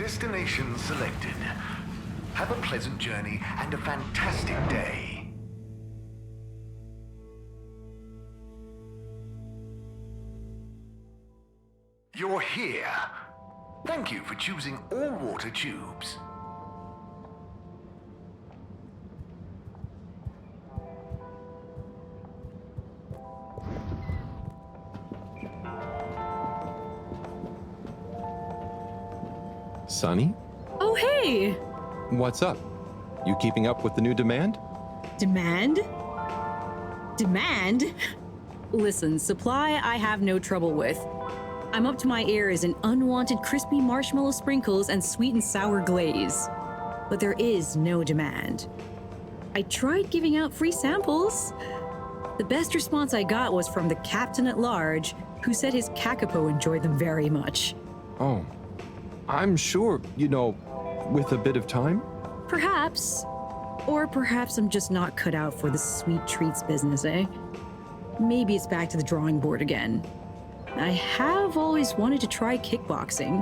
Destination selected. Have a pleasant journey and a fantastic day. You're here. Thank you for choosing all water tubes. Sonny? Oh, hey! What's up? You keeping up with the new demand? Demand? Demand? Listen, supply I have no trouble with. I'm up to my ears in unwanted crispy marshmallow sprinkles and sweet and sour glaze. But there is no demand. I tried giving out free samples. The best response I got was from the captain at large, who said his kakapo enjoyed them very much. Oh, I'm sure, with a bit of time. Perhaps. Or perhaps I'm just not cut out for the sweet treats business, eh? Maybe it's back to the drawing board again. I have always wanted to try kickboxing.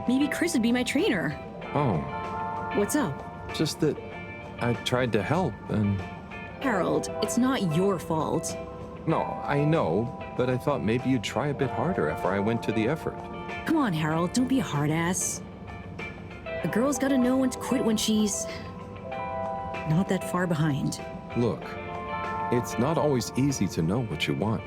Maybe Chris would be my trainer. Oh, What's up? just that I tried to help and... Harold, it's not your fault. No, I know, but I thought maybe you'd try a bit harder after I went to the effort. Come on, Harold, don't be a hard ass. A girl's gotta know when to quit when she's not that far behind. Look, it's not always easy to know what you want.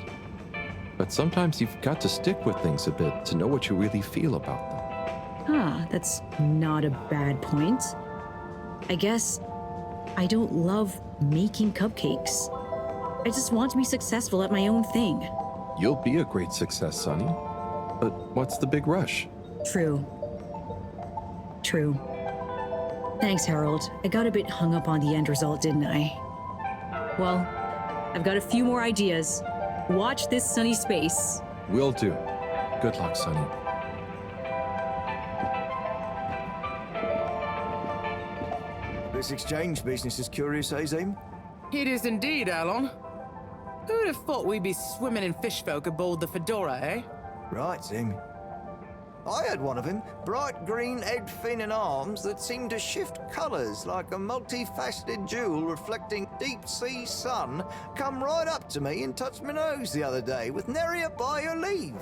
But sometimes you've got to stick with things a bit to know what you really feel about them. That's not a bad point. I guess I don't love making cupcakes. I just want to be successful at my own thing. You'll be a great success, Sonny. But what's the big rush? True. Thanks, Harold. I got a bit hung up on the end result, didn't I? Well, I've got a few more ideas. Watch this sunny space. Will do. Good luck, Sonny. This exchange business is curious, eh, Zim? It is indeed, Alon. Who'd have thought we'd be swimming in fish folk aboard the Fedora, eh? Right, Zim. I had one of him, bright green head, fin and arms that seemed to shift colours like a multifaceted jewel reflecting deep-sea sun, come right up to me and touched my nose the other day with nary a by your leave.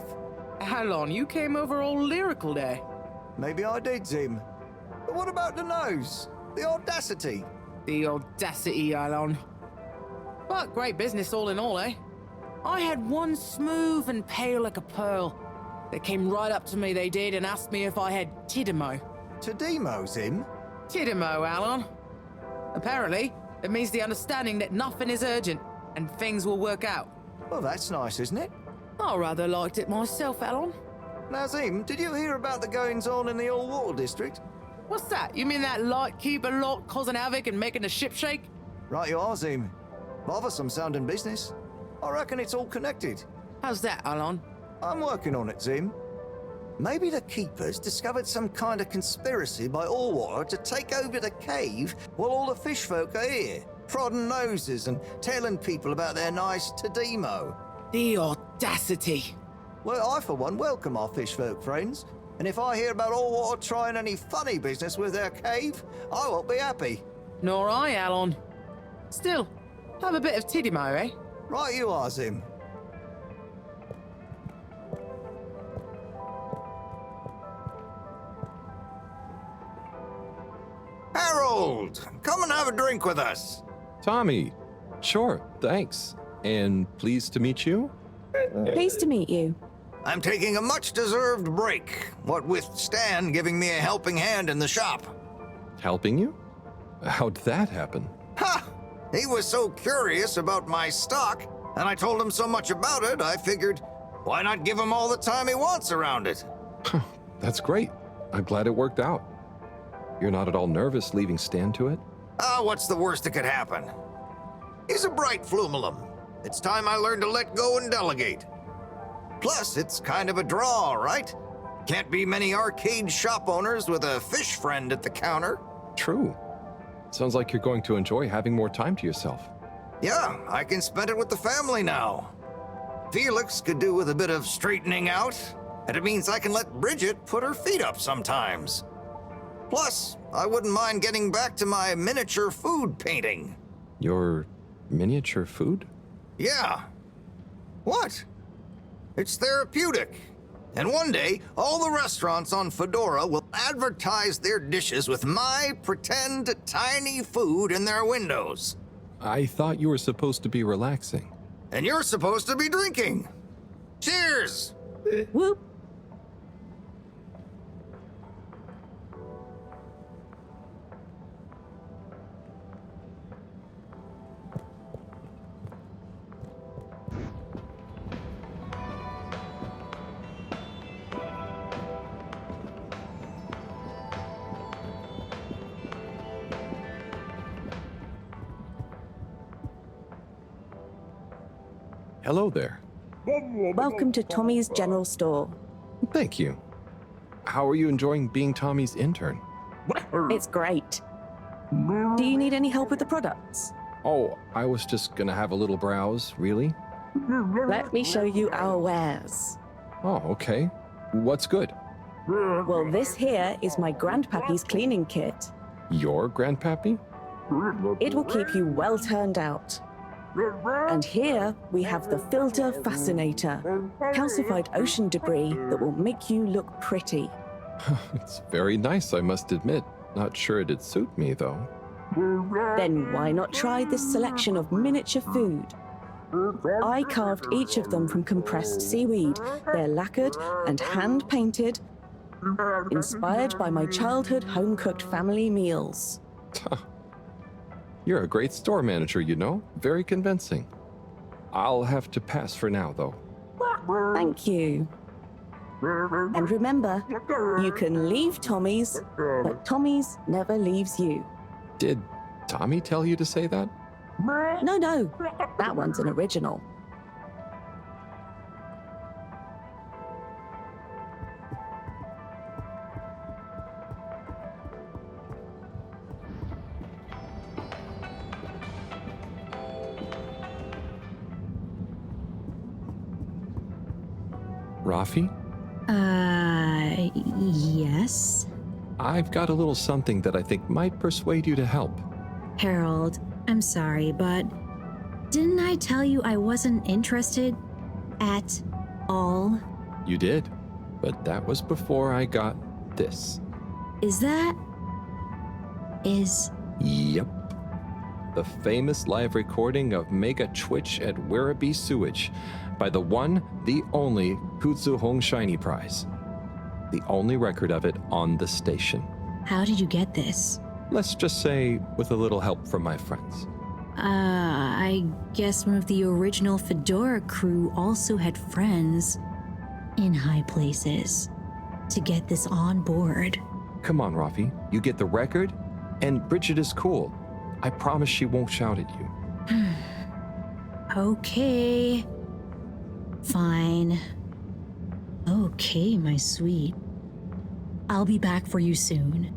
Alon, you came over all lyrical there. Maybe I did, Zim. But what about the nose? The audacity? The audacity, Alon. But great business all in all, eh? I had one smooth and pale like a pearl. They came right up to me, they did, and asked me if I had Tidimo. Tadimo, Zim? Tidimo, Alon. Apparently, it means the understanding that nothing is urgent, and things will work out. Well, that's nice, isn't it? I rather liked it myself, Alon. Now, Zim, did you hear about the goings-on in the all-water district? What's that? You mean that lightkeeper lot causing havoc and making the ship shake? Right you are, Zim. Bothersome sounding business. I reckon it's all connected. How's that, Alon? I'm working on it, Zim. Maybe the keepers discovered some kind of conspiracy by Allwater to take over the cave while all the fish folk are here, prodding noses and telling people about their nice Tadimo. The audacity. Well, I for one welcome our fish folk friends, and if I hear about Allwater trying any funny business with their cave, I won't be happy. Nor I, Alon. Still, have a bit of Tidimo, eh? Right you are, Zim. Harold, come and have a drink with us. Tommy, sure, thanks. And pleased to meet you? Pleased to meet you. I'm taking a much-deserved break, what with Stan giving me a helping hand in the shop. Helping you? How'd that happen? Ha! He was so curious about my stock, and I told him so much about it, I figured, why not give him all the time he wants around it? That's great. I'm glad it worked out. You're not at all nervous leaving Stan to it? What's the worst that could happen? He's a bright flumelum. It's time I learned to let go and delegate. Plus, it's kind of a draw, right? Can't be many arcade shop owners with a fish friend at the counter. True. Sounds like you're going to enjoy having more time to yourself. Yeah, I can spend it with the family now. Felix could do with a bit of straightening out, and it means I can let Bridget put her feet up sometimes. Plus, I wouldn't mind getting back to my miniature food painting. Your miniature food? Yeah. What? It's therapeutic. And one day, all the restaurants on Fedora will advertise their dishes with my pretend tiny food in their windows. I thought you were supposed to be relaxing. And you're supposed to be drinking. Cheers! Whoop. Hello there. Welcome to Tommy's General Store. Thank you. How are you enjoying being Tommy's intern? It's great. Do you need any help with the products? Oh, I was just gonna have a little browse, really? Let me show you our wares. Oh, okay. What's good? Well, this here is my grandpappy's cleaning kit. Your grandpappy? It will keep you well turned out. And here we have the Filter Fascinator, calcified ocean debris that will make you look pretty. It's very nice, I must admit. Not sure it'd suit me, though. Then why not try this selection of miniature food? I carved each of them from compressed seaweed. They're lacquered and hand-painted, inspired by my childhood home-cooked family meals. You're a great store manager, you know. Very convincing. I'll have to pass for now, though. Thank you. And remember, you can leave Tommy's, but Tommy's never leaves you. Did Tommy tell you to say that? No, that one's an original. Rafi? Yes? I've got a little something that I think might persuade you to help. Harold, I'm sorry, but didn't I tell you I wasn't interested at all? You did, but that was before I got this. Is Yep. The famous live recording of Mega Twitch at Werribee Sewage by the one, the only Kutsu Hong Shiny Prize. The only record of it on the station. How did you get this? Let's just say with a little help from my friends. I guess one of the original Fedora crew also had friends in high places to get this on board. Come on, Rafi. You get the record, and Bridget is cool. I promise she won't shout at you. Okay. Fine. Okay, my sweet. I'll be back for you soon.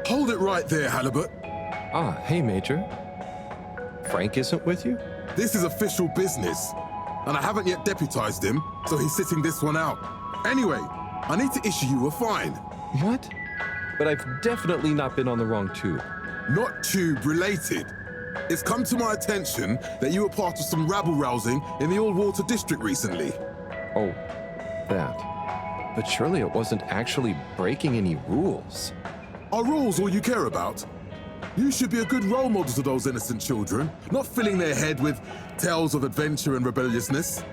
Hold it right there, Halibut. Ah, hey, Major. Frank isn't with you? This is official business, and I haven't yet deputized him, so he's sitting this one out. Anyway, I need to issue you a fine. What? But I've definitely not been on the wrong tube. Not tube related. It's come to my attention that you were part of some rabble-rousing in the Old Water District recently. Oh, that. But surely it wasn't actually breaking any rules. Are rules all you care about? You should be a good role model to those innocent children, not filling their head with tales of adventure and rebelliousness.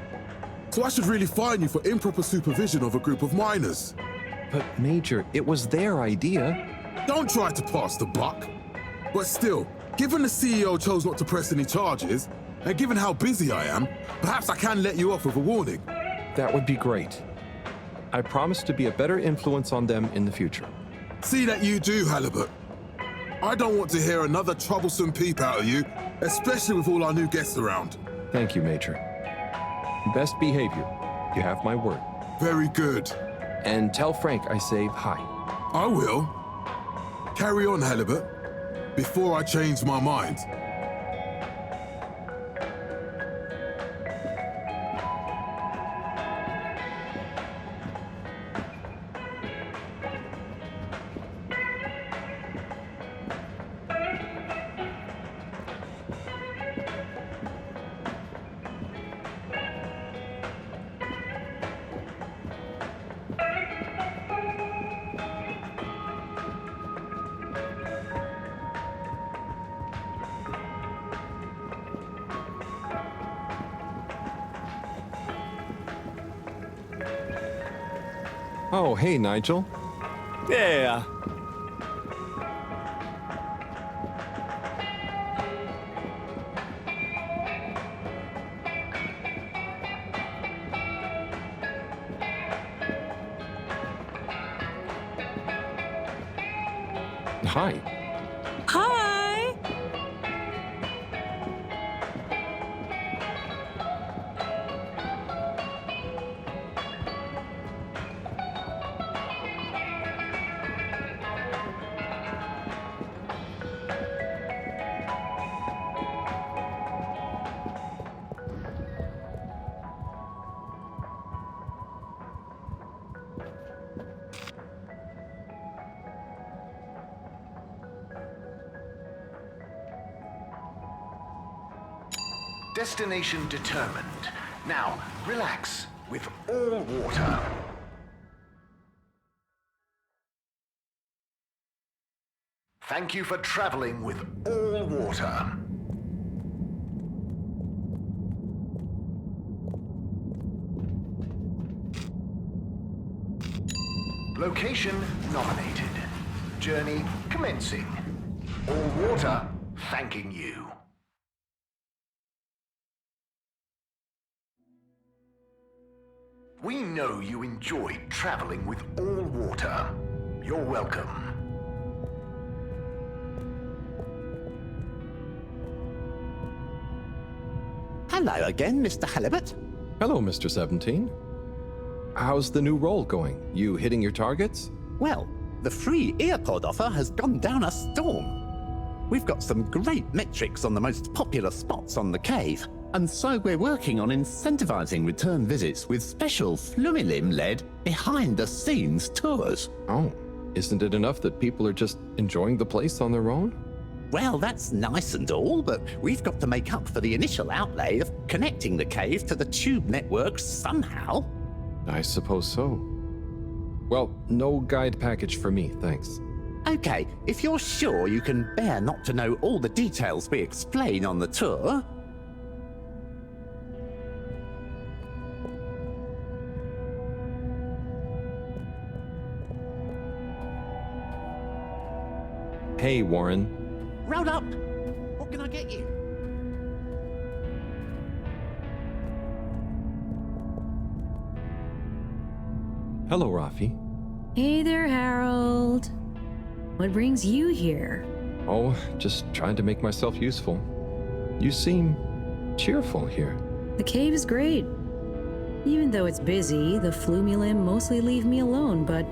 So I should really fine you for improper supervision of a group of minors. But Major, it was their idea. Don't try to pass the buck. But still, Given the CEO chose not to press any charges, and given how busy I am, perhaps I can let you off with a warning. That would be great. I promise to be a better influence on them in the future. See that you do, Halibut. I don't want to hear another troublesome peep out of you, especially with all our new guests around. Thank you, Major. Best behavior. You have my word. Very good. And tell Frank I say hi. I will. Carry on, Halibut, before I change my mind. Oh, hey, Nigel. Yeah. Hi. Hi! Destination determined. Now, relax with all water. Thank you for traveling with all water. Location nominated. Journey commencing. All water thanking you. We know you enjoyed traveling with all water. You're welcome. Hello again, Mr. Halibut. Hello, Mr. 17. How's the new role going? You hitting your targets? Well, the free earpod offer has gone down a storm. We've got some great metrics on the most popular spots on the cave, and so we're working on incentivizing return visits with special Flumilim-led behind-the-scenes tours. Oh, isn't it enough that people are just enjoying the place on their own? Well, that's nice and all, but we've got to make up for the initial outlay of connecting the cave to the tube network somehow. I suppose so. Well, no guide package for me, thanks. Okay, if you're sure you can bear not to know all the details we explain on the tour. Hey, Warren. Roll up! What can I get you? Hello, Rafi. Hey there, Harold. What brings you here? Oh, just trying to make myself useful. You seem cheerful here. The cave is great. Even though it's busy, the Flumilim mostly leave me alone, but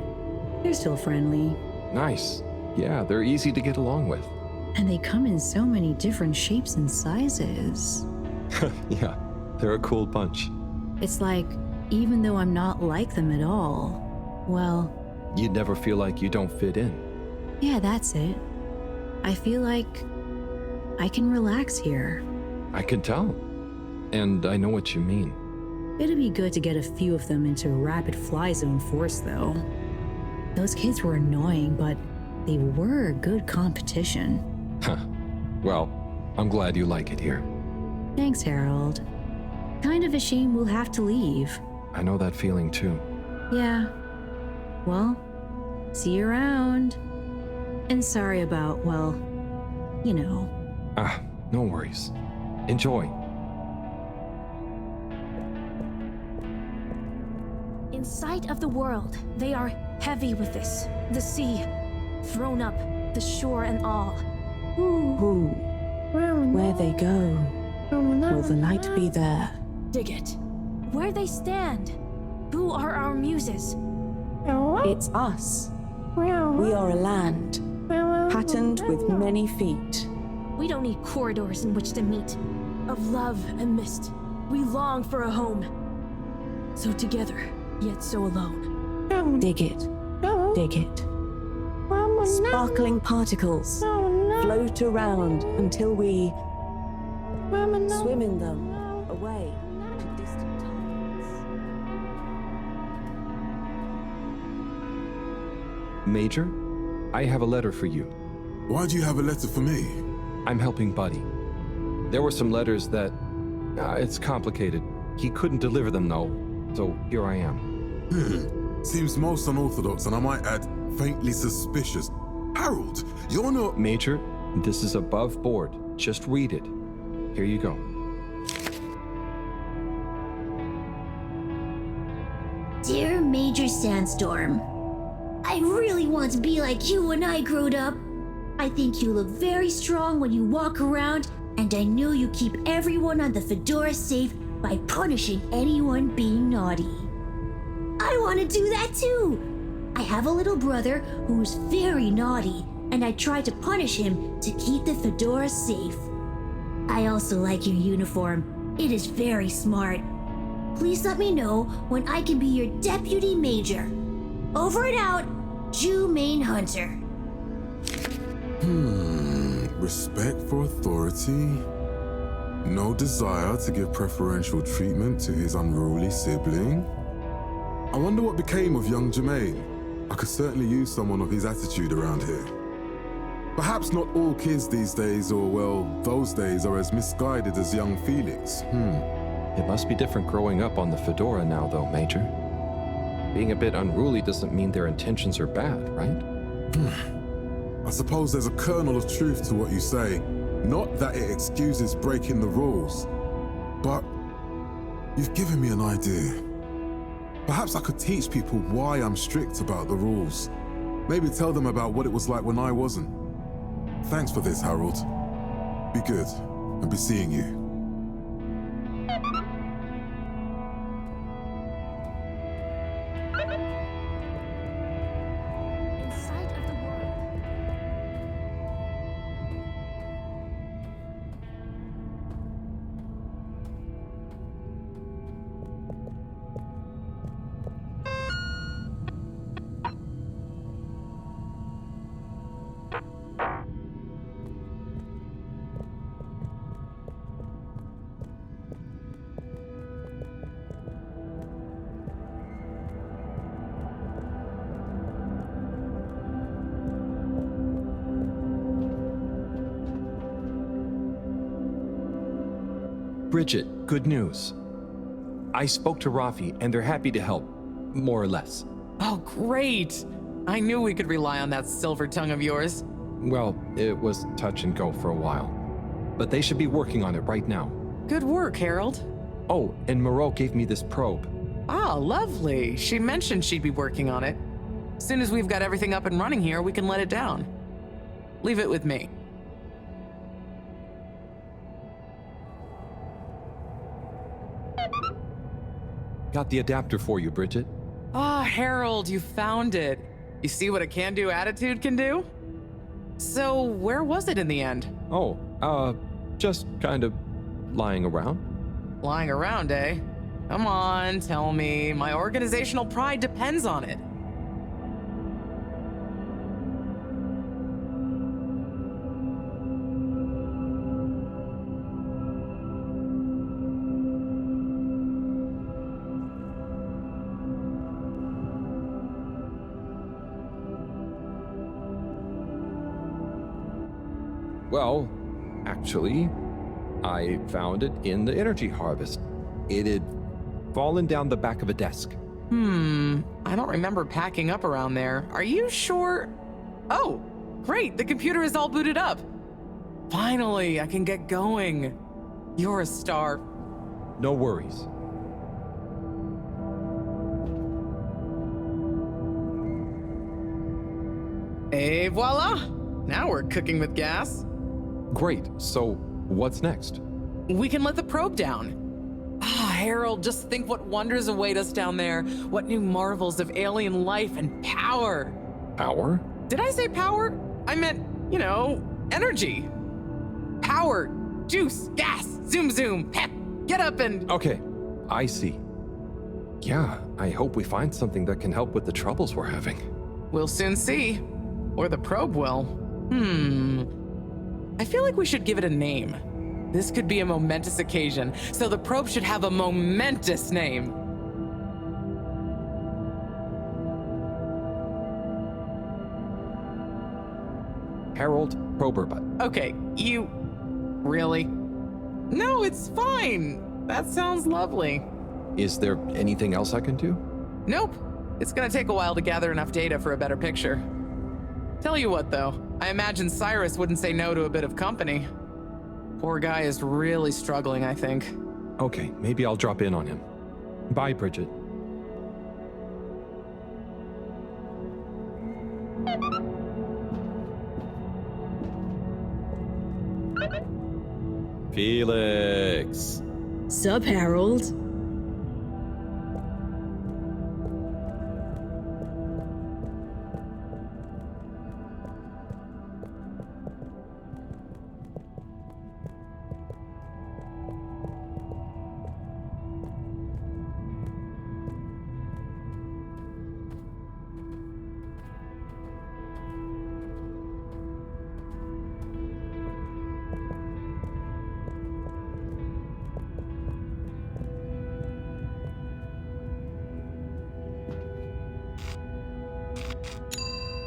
they're still friendly. Nice. Yeah, they're easy to get along with. And they come in so many different shapes and sizes. Yeah, they're a cool bunch. It's like, even though I'm not like them at all, well, You'd never feel like you don't fit in. yeah, that's it. I feel like I can relax here. I can tell. And I know what you mean. It'd be good to get a few of them into rapid fly zone force, though. Those kids were annoying, but they were good competition. Huh. Well, I'm glad you like it here. Thanks, Harold. Kind of a shame we'll have to leave. I know that feeling too. Yeah. Well, see you around. And sorry about, well, you know. No worries. Enjoy. In sight of the world, they are heavy with this. The sea, thrown up, the shore and all. Ooh, where they go, will the light be there? Dig it. Where they stand. Who are our muses? It's us. We are a land, patterned with many feet. We don't need corridors in which to meet. Of love and mist, we long for a home. So together, yet so alone. Dig it. Dig it. Sparkling particles float around until we swim in them away to distant tides. Major, I have a letter for you. Why do you have a letter for me? I'm helping Buddy. There were some letters that... it's complicated. He couldn't deliver them, though, so here I am. Seems most unorthodox, and I might add, faintly suspicious. Harold, you're not... Major, this is above board. Just read it. Here you go. Dear Major Sandstorm, I really want to be like you when I growed up. I think you look very strong when you walk around, and I know you keep everyone on the Fedora safe by punishing anyone being naughty. I want to do that too. I have a little brother who's very naughty, and I try to punish him to keep the Fedora safe. I also like your uniform. It is very smart. Please let me know when I can be your deputy major. Over and out, Jew Main Hunter. Respect for authority. No desire to give preferential treatment to his unruly sibling. I wonder what became of young Jermaine. I could certainly use someone of his attitude around here. Perhaps not all kids these days, or well, those days, are as misguided as young Felix. It must be different growing up on the Fedora now, though, Major. Being a bit unruly doesn't mean their intentions are bad, right? I suppose there's a kernel of truth to what you say. Not that it excuses breaking the rules, but you've given me an idea. Perhaps I could teach people why I'm strict about the rules. Maybe tell them about what it was like when I wasn't. Thanks for this, Harold. Be good, and be seeing you. In sight of the world. Bridget, good news. I spoke to Rafi, and they're happy to help, more or less. Oh, great! I knew we could rely on that silver tongue of yours. Well, it was touch and go for a while. But they should be working on it right now. Good work, Harold. Oh, and Moreau gave me this probe. Ah, lovely. She mentioned she'd be working on it. As soon as we've got everything up and running here, we can let it down. Leave it with me. Got the adapter for you, Bridget. Ah, Harold, you found it. You see what a can-do attitude can do? So, where was it in the end? Oh, just kind of lying around. Lying around, eh? Come on, tell me. My organizational pride depends on it. Well, actually, I found it in the energy harvest. It had fallen down the back of a desk. I don't remember packing up around there. Are you sure? Oh, great, the computer is all booted up. Finally, I can get going. You're a star. No worries. Et voila! Now we're cooking with gas. Great, so what's next? We can let the probe down. Ah, Harold, just think what wonders await us down there. What new marvels of alien life and power. Power? Did I say power? I meant, energy. Power, juice, gas, zoom zoom, pep. Get up and... Okay, I see. Yeah, I hope we find something that can help with the troubles we're having. We'll soon see. Or the probe will. I feel like we should give it a name. This could be a momentous occasion, so the probe should have a momentous name. Harold Proberbut. Okay, you... Really? No, it's fine. That sounds lovely. Is there anything else I can do? Nope. It's gonna take a while to gather enough data for a better picture. Tell you what, though. I imagine Cyrus wouldn't say no to a bit of company. Poor guy is really struggling, I think. Okay, maybe I'll drop in on him. Bye, Bridget. Felix. Sup, Harold?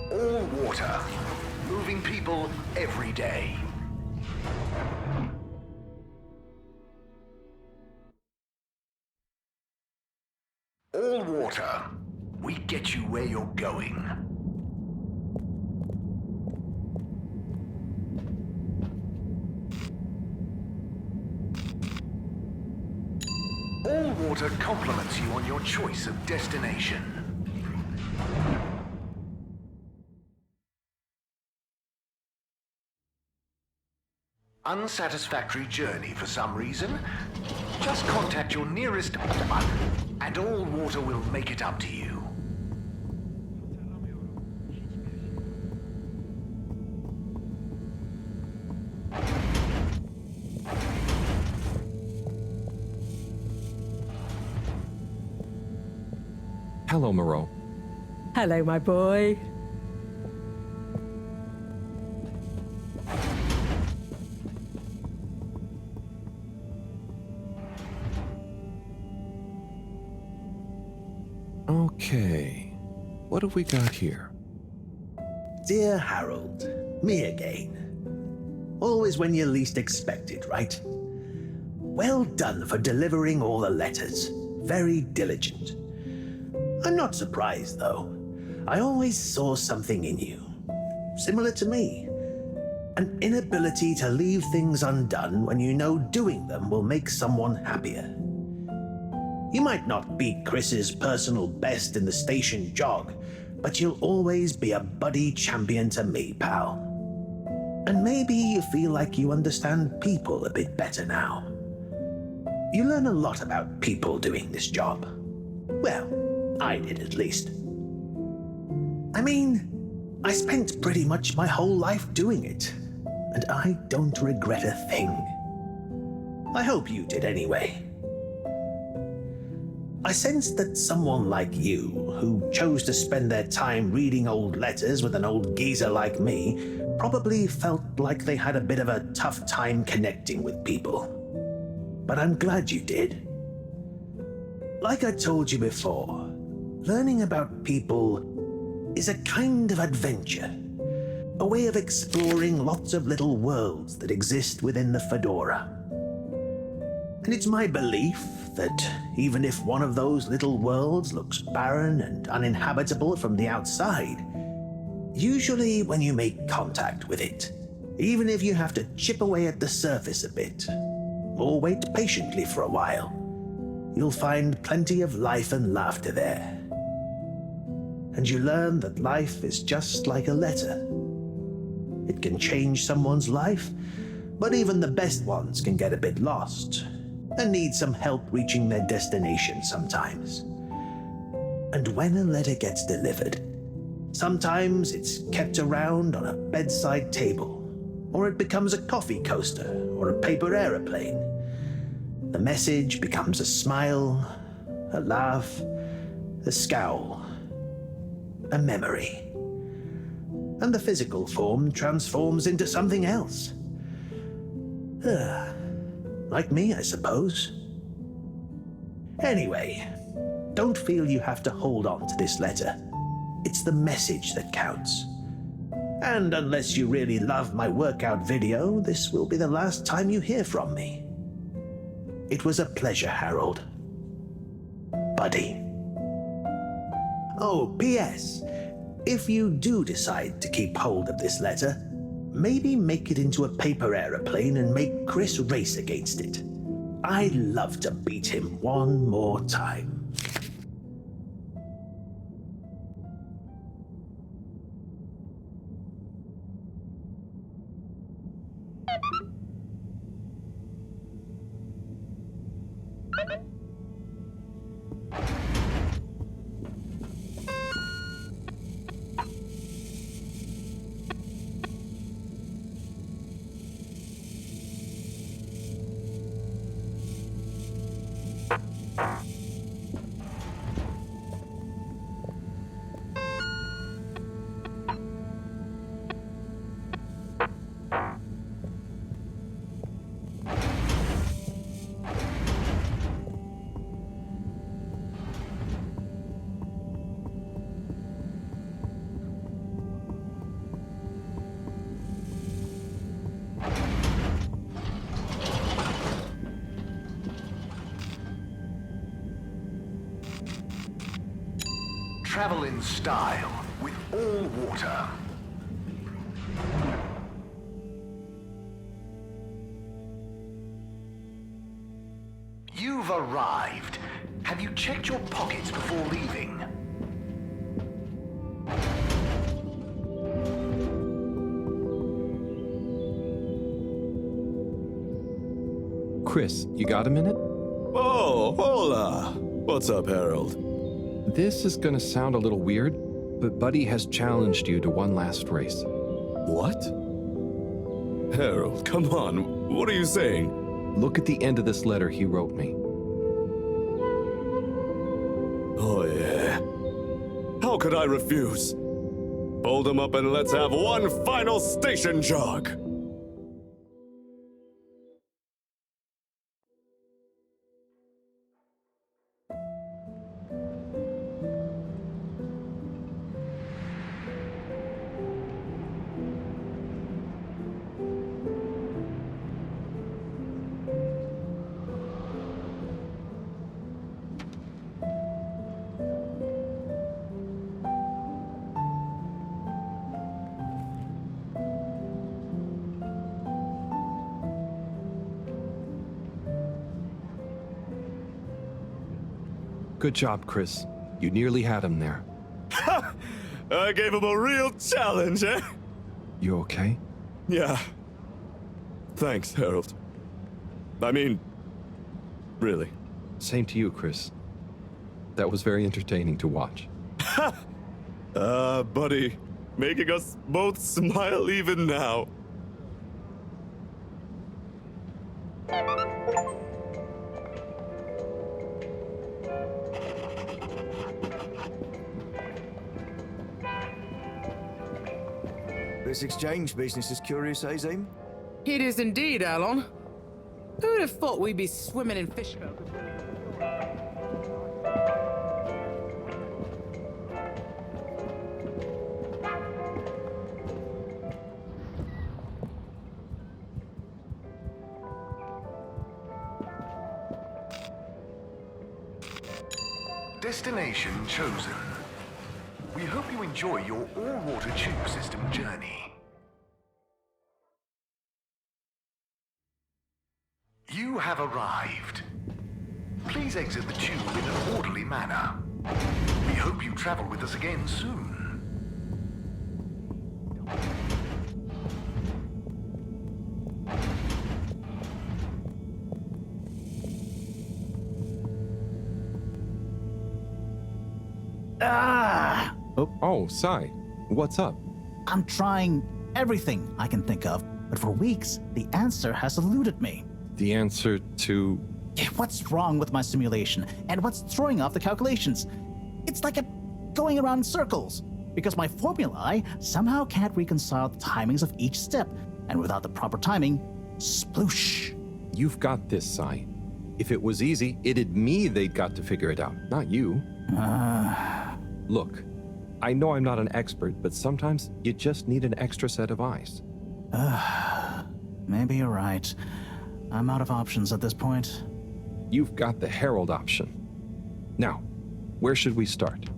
All water. Moving people every day. All water. We get you where you're going. All water compliments you on your choice of destination. Unsatisfactory journey for some reason? Just contact your nearest and all water will make it up to you. Hello, Moreau. Hello, my boy. Okay, what have we got here? Dear Harold, me again. Always when you least expect it, right? Well done for delivering all the letters. Very diligent. I'm not surprised, though. I always saw something in you. Similar to me. An inability to leave things undone when you know doing them will make someone happier. You might not beat Chris's personal best in the station jog, but you'll always be a buddy champion to me, pal. And maybe you feel like you understand people a bit better now. You learn a lot about people doing this job. Well, I did at least. I mean, I spent pretty much my whole life doing it, and I don't regret a thing. I hope you did anyway. I sensed that someone like you, who chose to spend their time reading old letters with an old geezer like me, probably felt like they had a bit of a tough time connecting with people. But I'm glad you did. Like I told you before, learning about people is a kind of adventure, a way of exploring lots of little worlds that exist within the Fedora. And it's my belief that even if one of those little worlds looks barren and uninhabitable from the outside, usually when you make contact with it, Even if you have to chip away at the surface a bit, or wait patiently for a while, you'll find plenty of life and laughter there. And you learn that life is just like a letter. It can change someone's life, but even the best ones can get a bit lost and need some help reaching their destination sometimes. And when a letter gets delivered, sometimes it's kept around on a bedside table, or it becomes a coffee coaster or a paper aeroplane. The message becomes a smile, a laugh, a scowl, a memory. And the physical form transforms into something else. Like me, I suppose. Anyway, don't feel you have to hold on to this letter. It's the message that counts. And unless you really love my workout video, this will be the last time you hear from me. It was a pleasure, Harold. Buddy. Oh, P.S. If you do decide to keep hold of this letter, maybe make it into a paper aeroplane and make Chris race against it. I'd love to beat him one more time. Travel in style with all water. You've arrived. Have you checked your pockets before leaving? Chris, you got a minute? Oh, hola! What's up, Harold? This is gonna sound a little weird, but Buddy has challenged you to one last race. What? Harold, come on. What are you saying? Look at the end of this letter he wrote me. Oh, yeah. How could I refuse? Fold them up and let's have one final station jog. Good job, Chris. You nearly had him there. I gave him a real challenge, eh? You okay? Yeah. Thanks, Harold. I mean, really. Same to you, Chris. That was very entertaining to watch. Buddy, making us both smile even now. This exchange business is curious, eh, Zim? It is indeed, Alon. Who'd have thought we'd be swimming in fish milk? Destination chosen. We hope you enjoy your all-water tube system journey. You have arrived. Please exit the tube in an orderly manner. We hope you travel with us again soon. Ah! Oh, Sai, what's up? I'm trying everything I can think of, but for weeks, the answer has eluded me. The answer to... What's wrong with my simulation, and what's throwing off the calculations? It's like going around in circles, because my formulae somehow can't reconcile the timings of each step, and without the proper timing, sploosh. You've got this, Sai. If it was easy, it'd me they'd got to figure it out, not you. Look, I know I'm not an expert, but sometimes you just need an extra set of eyes. Maybe you're right. I'm out of options at this point. You've got the Herald option. Now, where should we start?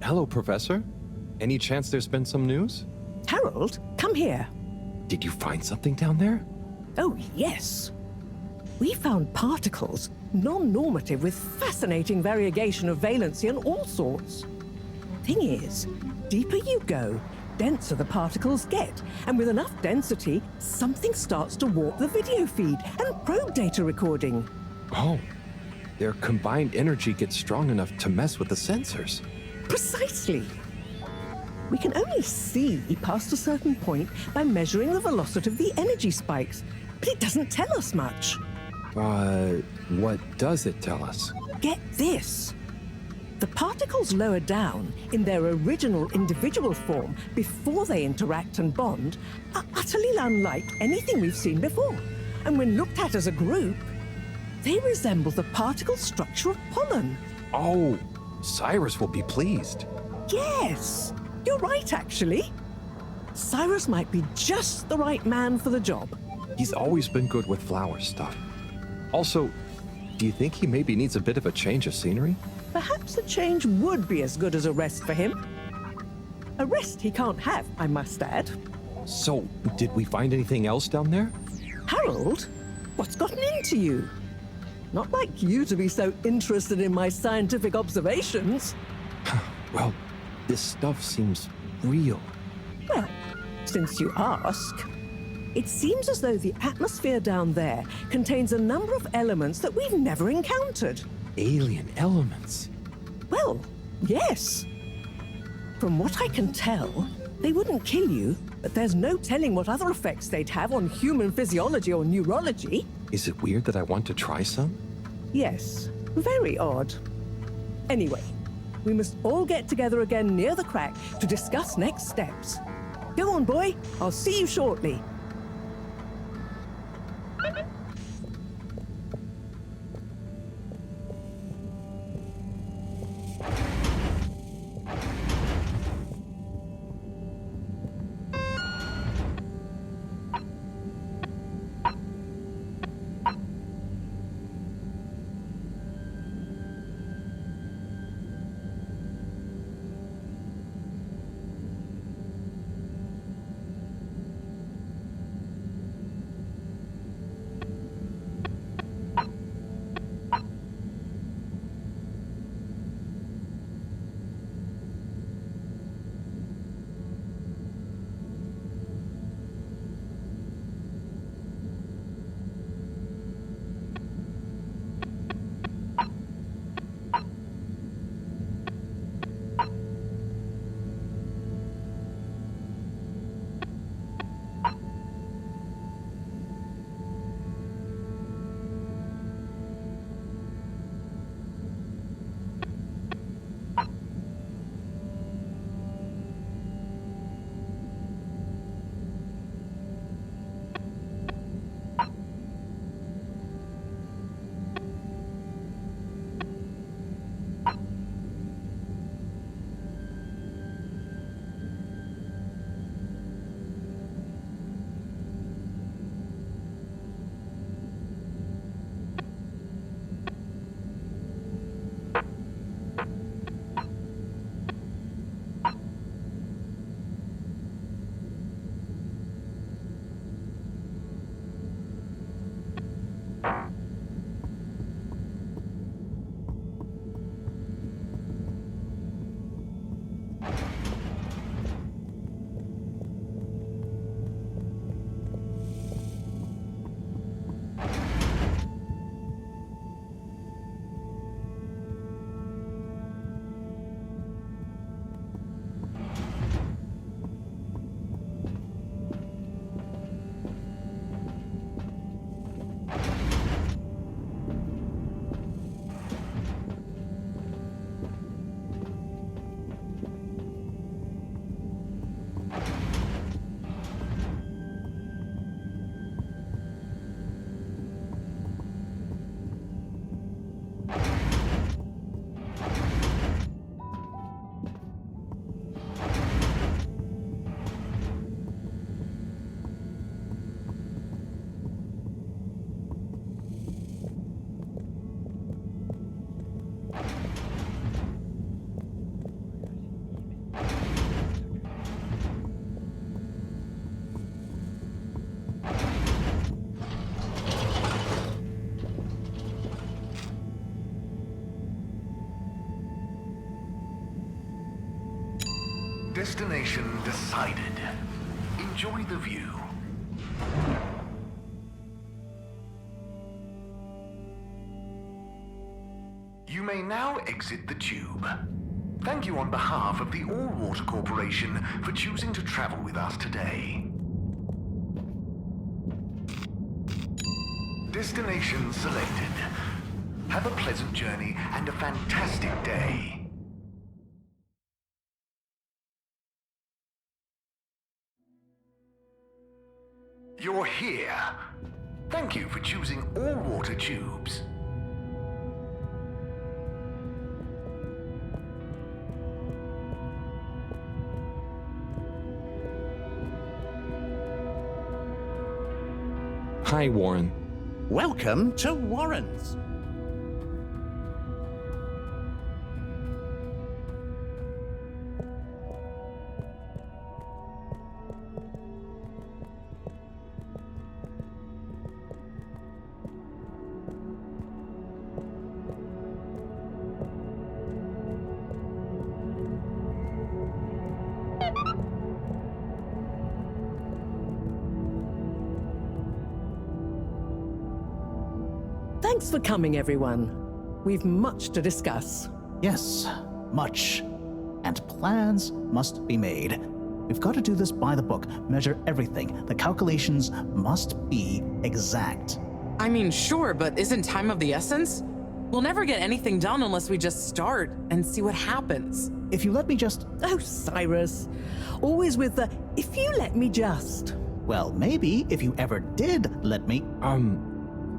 Hello, Professor. Any chance there's been some news? Harold, come here. Did you find something down there? Oh, yes. We found particles, non-normative with fascinating variegation of valency and all sorts. Thing is, deeper you go, denser the particles get, and with enough density, something starts to warp the video feed and probe data recording. Oh, their combined energy gets strong enough to mess with the sensors. Precisely. We can only see past a certain point by measuring the velocity of the energy spikes, but it doesn't tell us much. What does it tell us? Get this. The particles lower down in their original individual form before they interact and bond are utterly unlike anything we've seen before. And when looked at as a group, they resemble the particle structure of pollen. Oh, Cyrus will be pleased. Yes, you're right, actually. Cyrus might be just the right man for the job. He's always been good with flower stuff. Also, do you think he maybe needs a bit of a change of scenery? Perhaps a change would be as good as a rest for him. A rest he can't have, I must add. So, did we find anything else down there? Harold, what's gotten into you? Not like you to be so interested in my scientific observations. Well, this stuff seems real. Well, since you ask, it seems as though the atmosphere down there contains a number of elements that we've never encountered. Alien elements? Well, yes. From what I can tell, They wouldn't kill you, but there's no telling what other effects they'd have on human physiology or neurology. Is it weird that I want to try some? Yes, very odd. Anyway, we must all get together again near the crack to discuss next steps. Go on, boy. I'll see you shortly. Destination decided. Enjoy the view. You may now exit the tube. Thank you on behalf of the All Water Corporation for choosing to travel with us today. Destination selected. Have a pleasant journey and a fantastic day. You're here. Thank you for choosing all water tubes. Hi, Warren. Welcome to Warren's. Thanks for coming, everyone. We've much to discuss. Yes, much. And plans must be made. We've got to do this by the book, measure everything. The calculations must be exact. I mean, sure, but isn't time of the essence? We'll never get anything done unless we just start and see what happens. If you let me just... Oh, Cyrus. Always with the, if you let me just. Well, maybe if you ever did let me...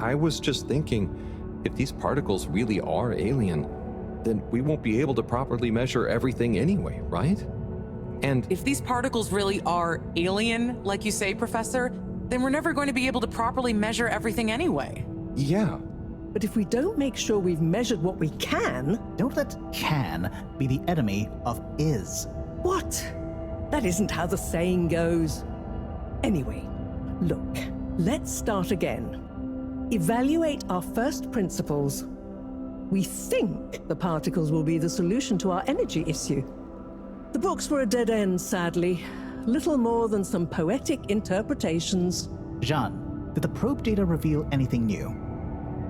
I was just thinking, if these particles really are alien, then we won't be able to properly measure everything anyway, right? And if these particles really are alien, like you say, Professor, then we're never going to be able to properly measure everything anyway. yeah, But if we don't make sure we've measured what we can. Don't let can be the enemy of is. What? That isn't how the saying goes. Anyway, look, let's start again. Evaluate our first principles. We think the particles will be the solution to our energy issue. The books were a dead end, sadly. Little more than some poetic interpretations. Jean, did the probe data reveal anything new?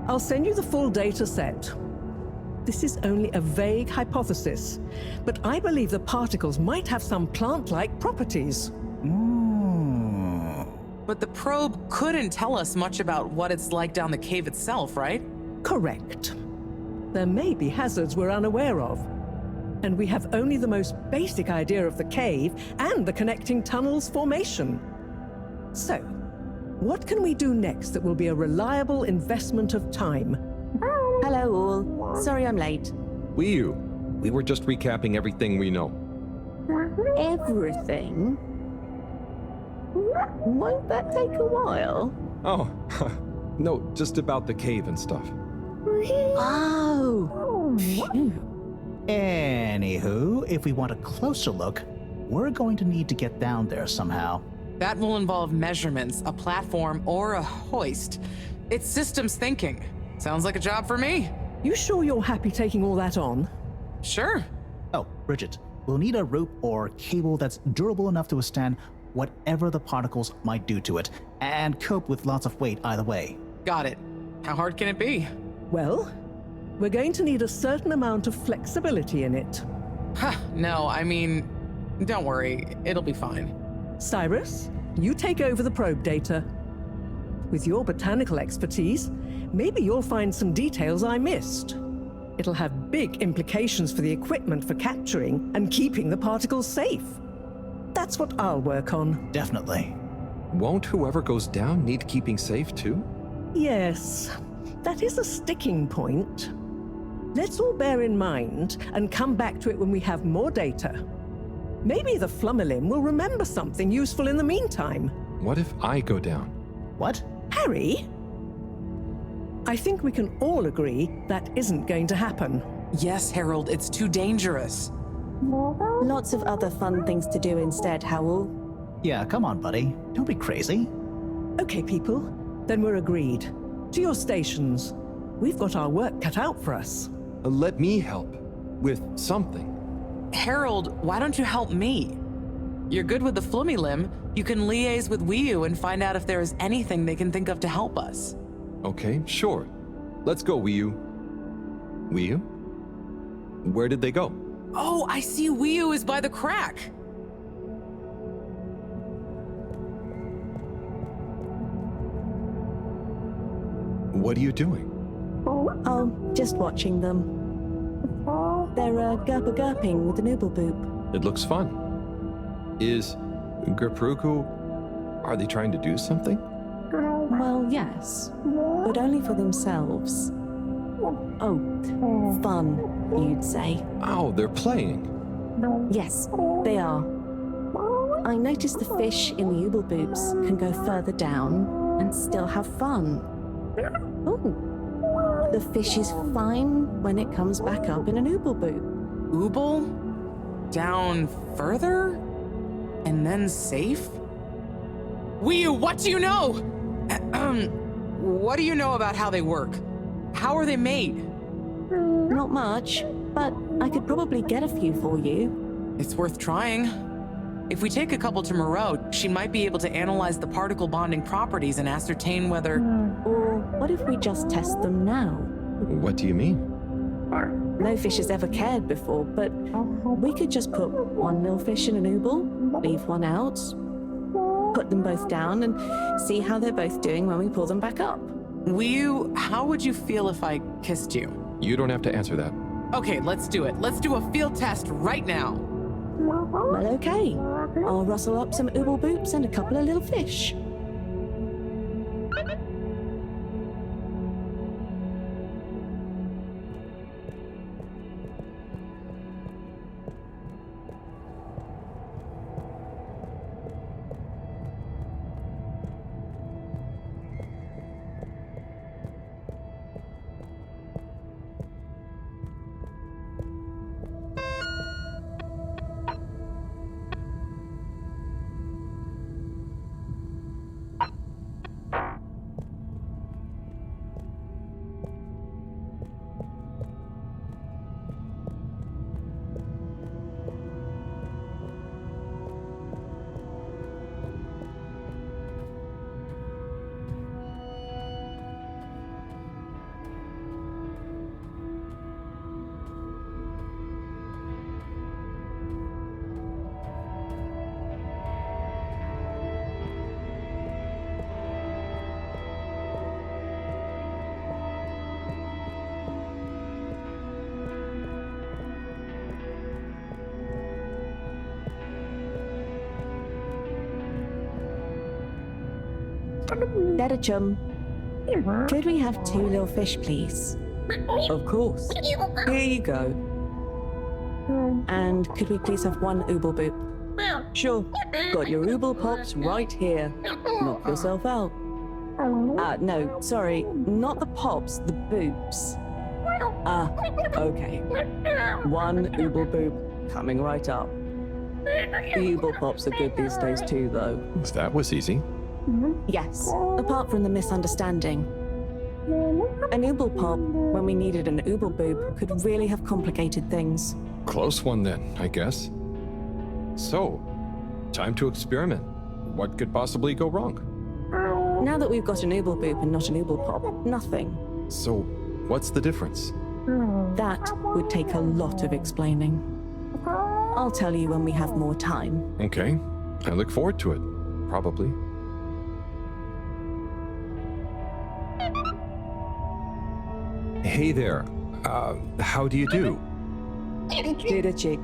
I'll send you the full data set. This is only a vague hypothesis, but I believe the particles might have some plant-like properties. But the probe couldn't tell us much about what it's like down the cave itself, right? Correct. There may be hazards we're unaware of, and we have only the most basic idea of the cave and the connecting tunnels formation. So, what can we do next that will be a reliable investment of time? Hello all. Sorry I'm late. we were just recapping everything we know. Everything? Won't that take a while? Oh, no, just about the cave and stuff. Oh. Phew. Anywho, if we want a closer look, we're going to need to get down there somehow. That will involve measurements, a platform, or a hoist. It's systems thinking. Sounds like a job for me. You sure you're happy taking all that on? Sure. Oh, Bridget, we'll need a rope or cable that's durable enough to withstand whatever the particles might do to it, and cope with lots of weight either way. Got it. How hard can it be? Well, we're going to need a certain amount of flexibility in it. No, I mean, don't worry. It'll be fine. Cyrus, you take over the probe data. With your botanical expertise, maybe you'll find some details I missed. It'll have big implications for the equipment for capturing and keeping the particles safe. That's what I'll work on. Definitely. Won't whoever goes down need keeping safe too? Yes, that is a sticking point. Let's all bear in mind and come back to it when we have more data. Maybe the Flummerlim will remember something useful in the meantime. What if I go down? What? Harry? I think we can all agree that isn't going to happen. Yes, Harold, it's too dangerous. Lots of other fun things to do instead, Howell. Yeah, come on, buddy. Don't be crazy. Okay, people, then we're agreed. To your stations. We've got our work cut out for us. Let me help with something. Harold, why don't you help me? You're good with the Flummerlim. You can liaise with Wiyu and find out if there is anything they can think of to help us. Okay, sure. Let's go, Wiyu. Wiyu? Where did they go? Oh, I see Wiyu is by the crack. What are you doing? Oh, just watching them. They're gurping with an ooble boop. It looks fun. Is Gerpruku... Are they trying to do something? Well, yes, but only for themselves. Oh, fun, you'd say. Oh, they're playing. Yes, they are. I noticed the fish in the ooble boops can go further down and still have fun. Oh, the fish is fine when it comes back up in an ooble boop. Ooble? Down further? And then safe? Wiyu, what do you know? What do you know about how they work? How are they made? Not much, but I could probably get a few for you. It's worth trying. If we take a couple to Moreau, she might be able to analyze the particle bonding properties and ascertain whether... Or what if we just test them now? What do you mean? No fish has ever cared before, but we could just put one little fish in an ooble, leave one out, put them both down, and see how they're both doing when we pull them back up. How would you feel if I kissed you? You don't have to answer that. Okay, let's do it. Let's do a field test right now. Well, okay. I'll rustle up some ooble boops and a couple of little fish. Better chum. Could we have 2 little fish, please? Of course. Here you go. And could we please have 1 ooble boop? Sure. Got your ooble pops right here. Knock yourself out. No, sorry. Not the pops, the boops. Okay. 1 ooble boop coming right up. The ooble pops are good these days too, though. That was easy. Yes, apart from the misunderstanding. An ooble pop, when we needed an ooble boob, could really have complicated things. Close one then, I guess. So, time to experiment. What could possibly go wrong? Now that we've got an ooble boob and not an ooble pop, nothing. So, what's the difference? That would take a lot of explaining. I'll tell you when we have more time. Okay, I look forward to it. Probably. Hey there. How do you do? Did a chick.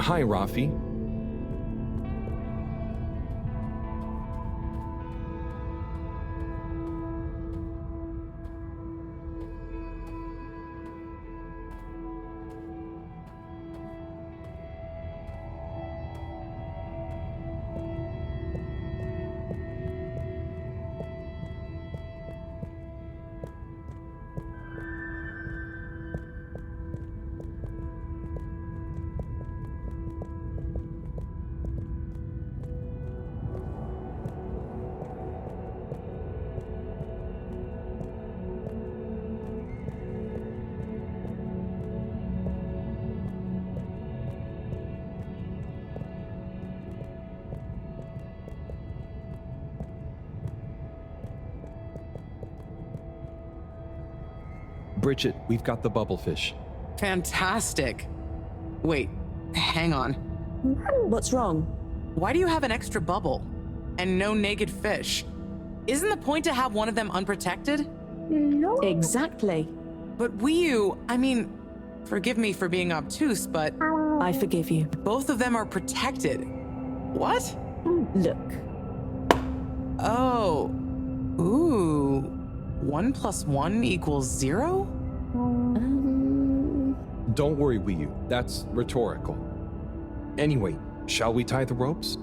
Hi, Rafi. Bridget, we've got the bubblefish. Fantastic. Wait, hang on. What's wrong? Why do you have an extra bubble and no naked fish? Isn't the point to have one of them unprotected? Exactly. But I mean, forgive me for being obtuse, but... I forgive you. Both of them are protected. What? Look. Oh. Ooh. 1 + 1 = 0? Don't worry, Wii-U. That's rhetorical. Anyway, shall we tie the ropes?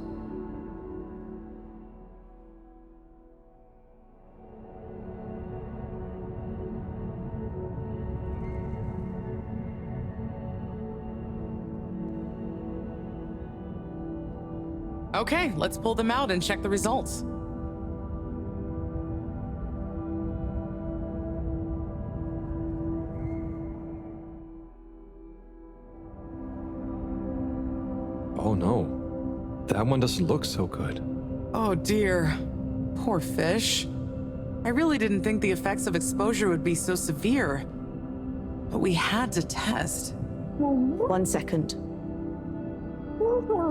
Okay, let's pull them out and check the results. That one doesn't look so good. Oh dear. Poor fish. I really didn't think the effects of exposure would be so severe. But we had to test. 1 second.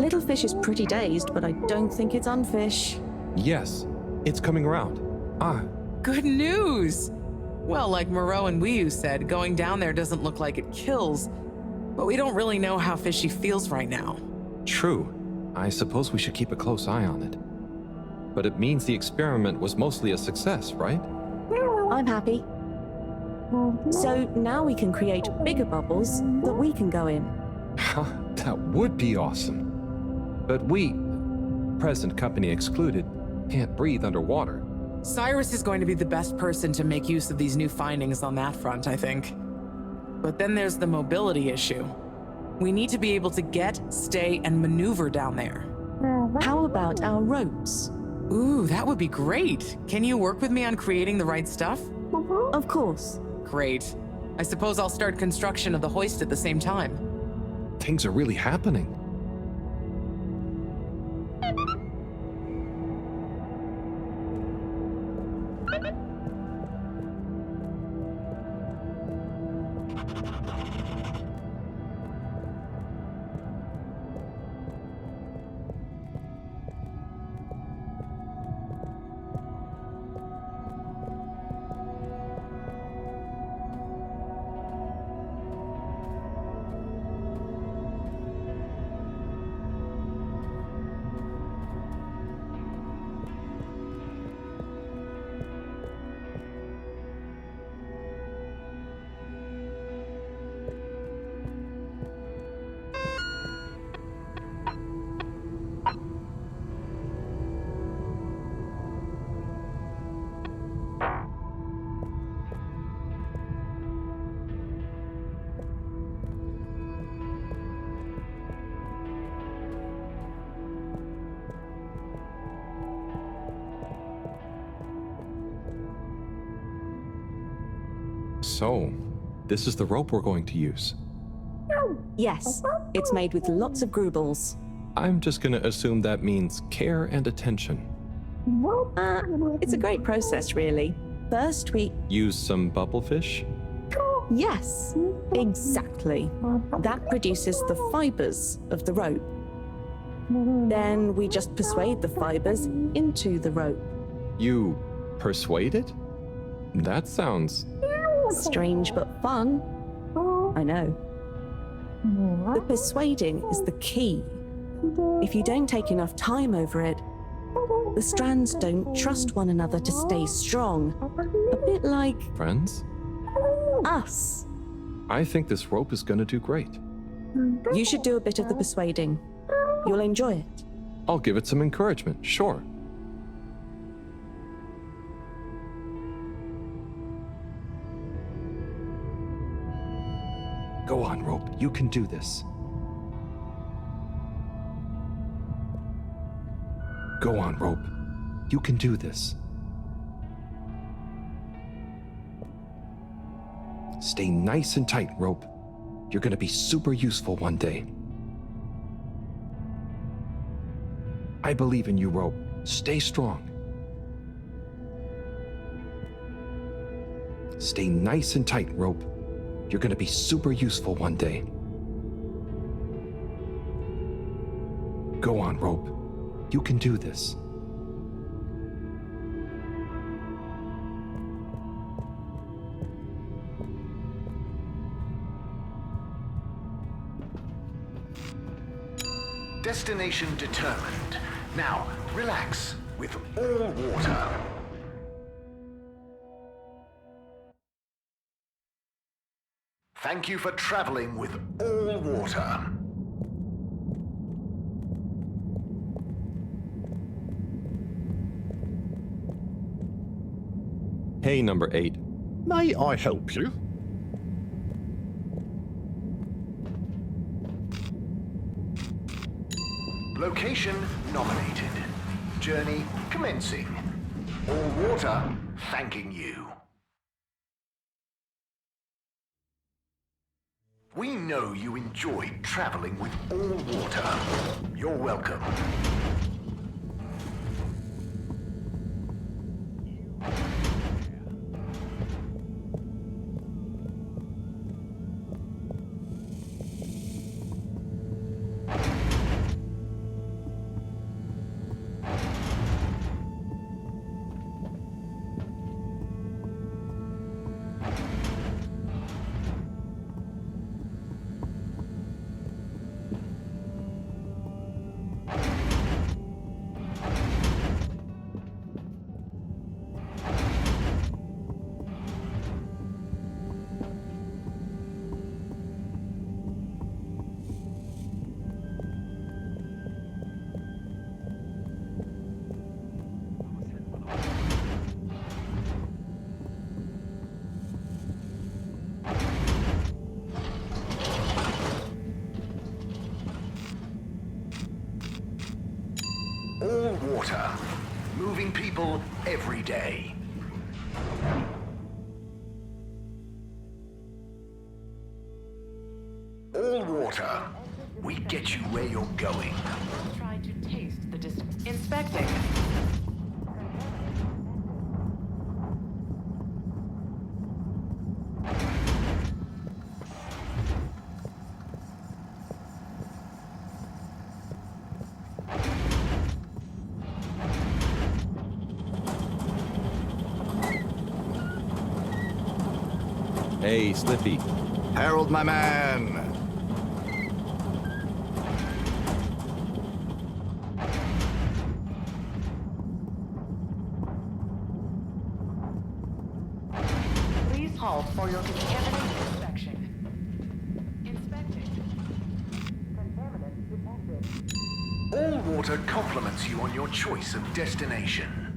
Little fish is pretty dazed, but I don't think it's unfish. Yes, it's coming around. Ah, Good news! Well, like Moreau and Wiyu said, going down there doesn't look like it kills, but we don't really know how fishy feels right now. true. I suppose we should keep a close eye on it. But it means the experiment was mostly a success, right? I'm happy. So now we can create bigger bubbles that we can go in. That would be awesome. But we, present company excluded, can't breathe underwater. Cyrus is going to be the best person to make use of these new findings on that front, I think. But then there's the mobility issue. We need to be able to get, stay, and maneuver down there. How about our ropes? Ooh, that would be great. Can you work with me on creating the right stuff? Of course. Great. I suppose I'll start construction of the hoist at the same time. Things are really happening. So, this is the rope we're going to use. Yes, it's made with lots of grubles. I'm just gonna assume that means care and attention. It's a great process, really. First, we... Use some bubblefish? Yes, exactly. That produces the fibers of the rope. Then we just persuade the fibers into the rope. You persuade it? That sounds... Strange but fun. I know. The persuading is the key. If you don't take enough time over it, the strands don't trust one another to stay strong. A bit like... Friends? us. I think this rope is gonna do great. You should do a bit of the persuading. You'll enjoy it. I'll give it some encouragement, sure. Go on, rope. You can do this. Go on, rope. You can do this. Stay nice and tight, rope. You're gonna be super useful one day. I believe in you, rope. Stay strong. Stay nice and tight, rope. You're gonna be super useful one day. Go on, rope. You can do this. Destination determined. Now, relax with all water. Thank you for traveling with all water. Hey, number 8. May I help you? Location nominated. Journey commencing. All water thanking you. We know you enjoyed traveling with all water. You're welcome. All water. Moving people every day. All water. We get you where you're going. Try to taste the distance. Inspecting. Hey, Slippy. Harold, my man. Please halt for your contaminant inspection. Inspecting. Contaminant detected. All water compliments you on your choice of destination.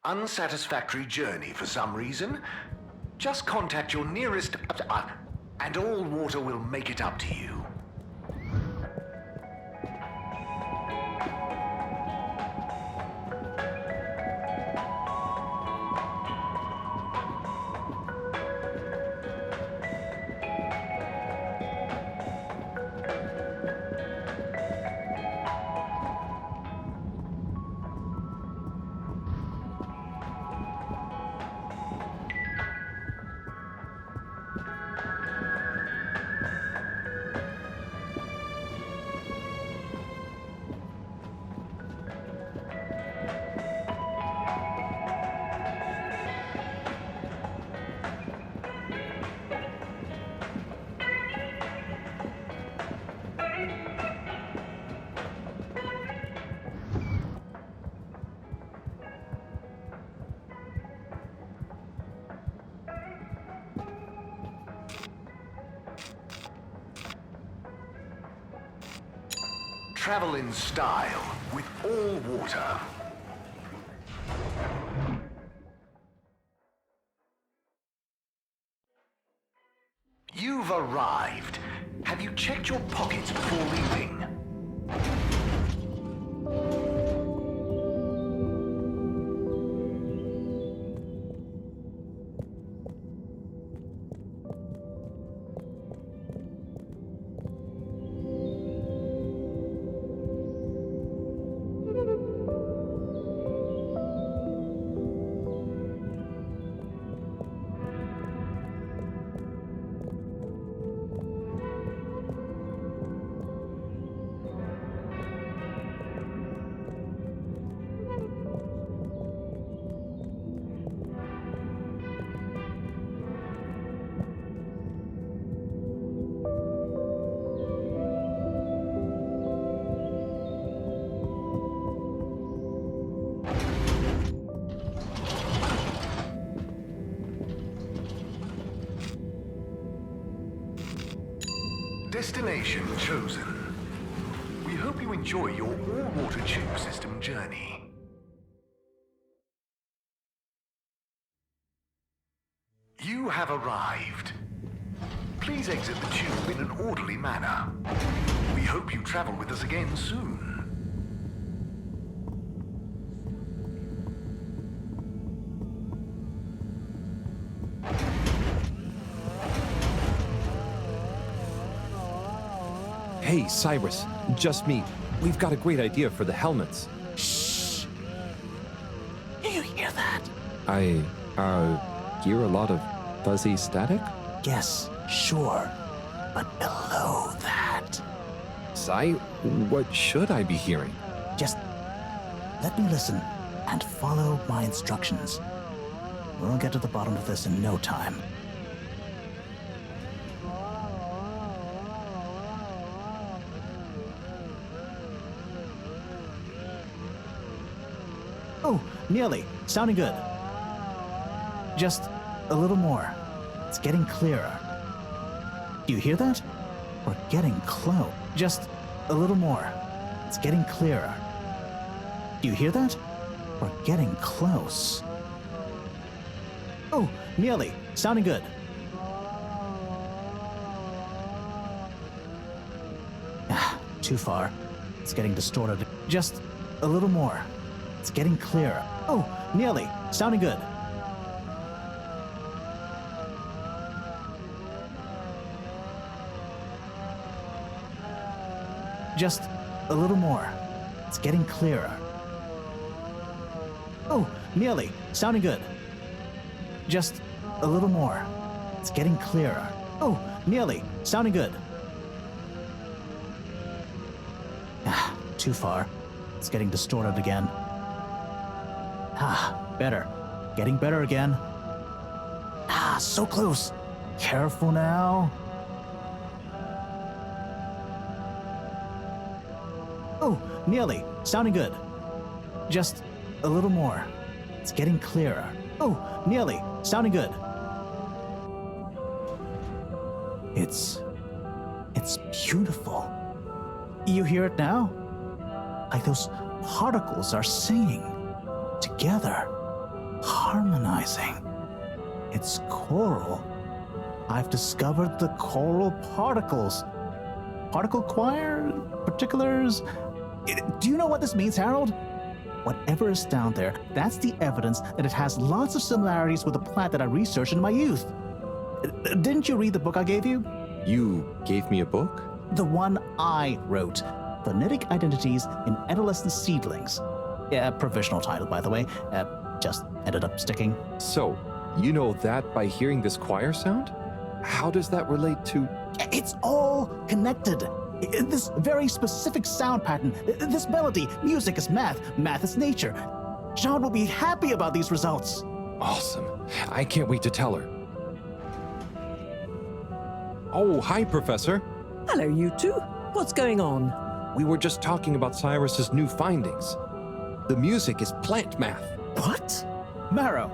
Unsatisfactory journey for some reason? Just contact your nearest... and all water will make it up to you. Travel in style with all water. You've arrived. Have you checked your pockets before leaving? Destination chosen. We hope you enjoy your all-water tube system journey. You have arrived. Please exit the tube in an orderly manner. We hope you travel with us again soon. Hey, Cyrus, just me. We've got a great idea for the helmets. Shh. Do you hear that? I hear a lot of fuzzy static? Yes, sure. But below that. Cy, what should I be hearing? Just let me listen and follow my instructions. We'll get to the bottom of this in no time. Oh, nearly. Sounding good. Just a little more. It's getting clearer. Do you hear that? We're getting close. Just a little more. It's getting clearer. Do you hear that? We're getting close. Oh, nearly. Sounding good. too far. It's getting distorted. Just a little more. It's getting clearer. Oh, nearly. Sounding good. Just a little more. It's getting clearer. Oh, nearly. Sounding good. Just a little more. It's getting clearer. Oh, nearly. Sounding good. Ah, too far. It's getting distorted again. Ah, better. Getting better again. Ah, so close. Careful now. Oh, nearly. Sounding good. Just a little more. It's getting clearer. Oh, nearly. Sounding good. It's beautiful. You hear it now? Like those particles are singing together, harmonizing. It's choral. I've discovered the choral particles. Particle choir? Particulars? Do you know what this means, Harold? Whatever is down there, that's the evidence that it has lots of similarities with the plant that I researched in my youth. Didn't you read the book I gave you? You gave me a book? The one I wrote. Phonetic Identities in Adolescent Seedlings. Yeah, provisional title, by the way. Just ended up sticking. So, you know that by hearing this choir sound? How does that relate to... It's all connected. This very specific sound pattern, this melody, music is math, math is nature. John will be happy about these results. Awesome. I can't wait to tell her. Oh, hi, Professor. Hello, you two. What's going on? We were just talking about Cyrus's new findings. The music is plant math. What? Marrow.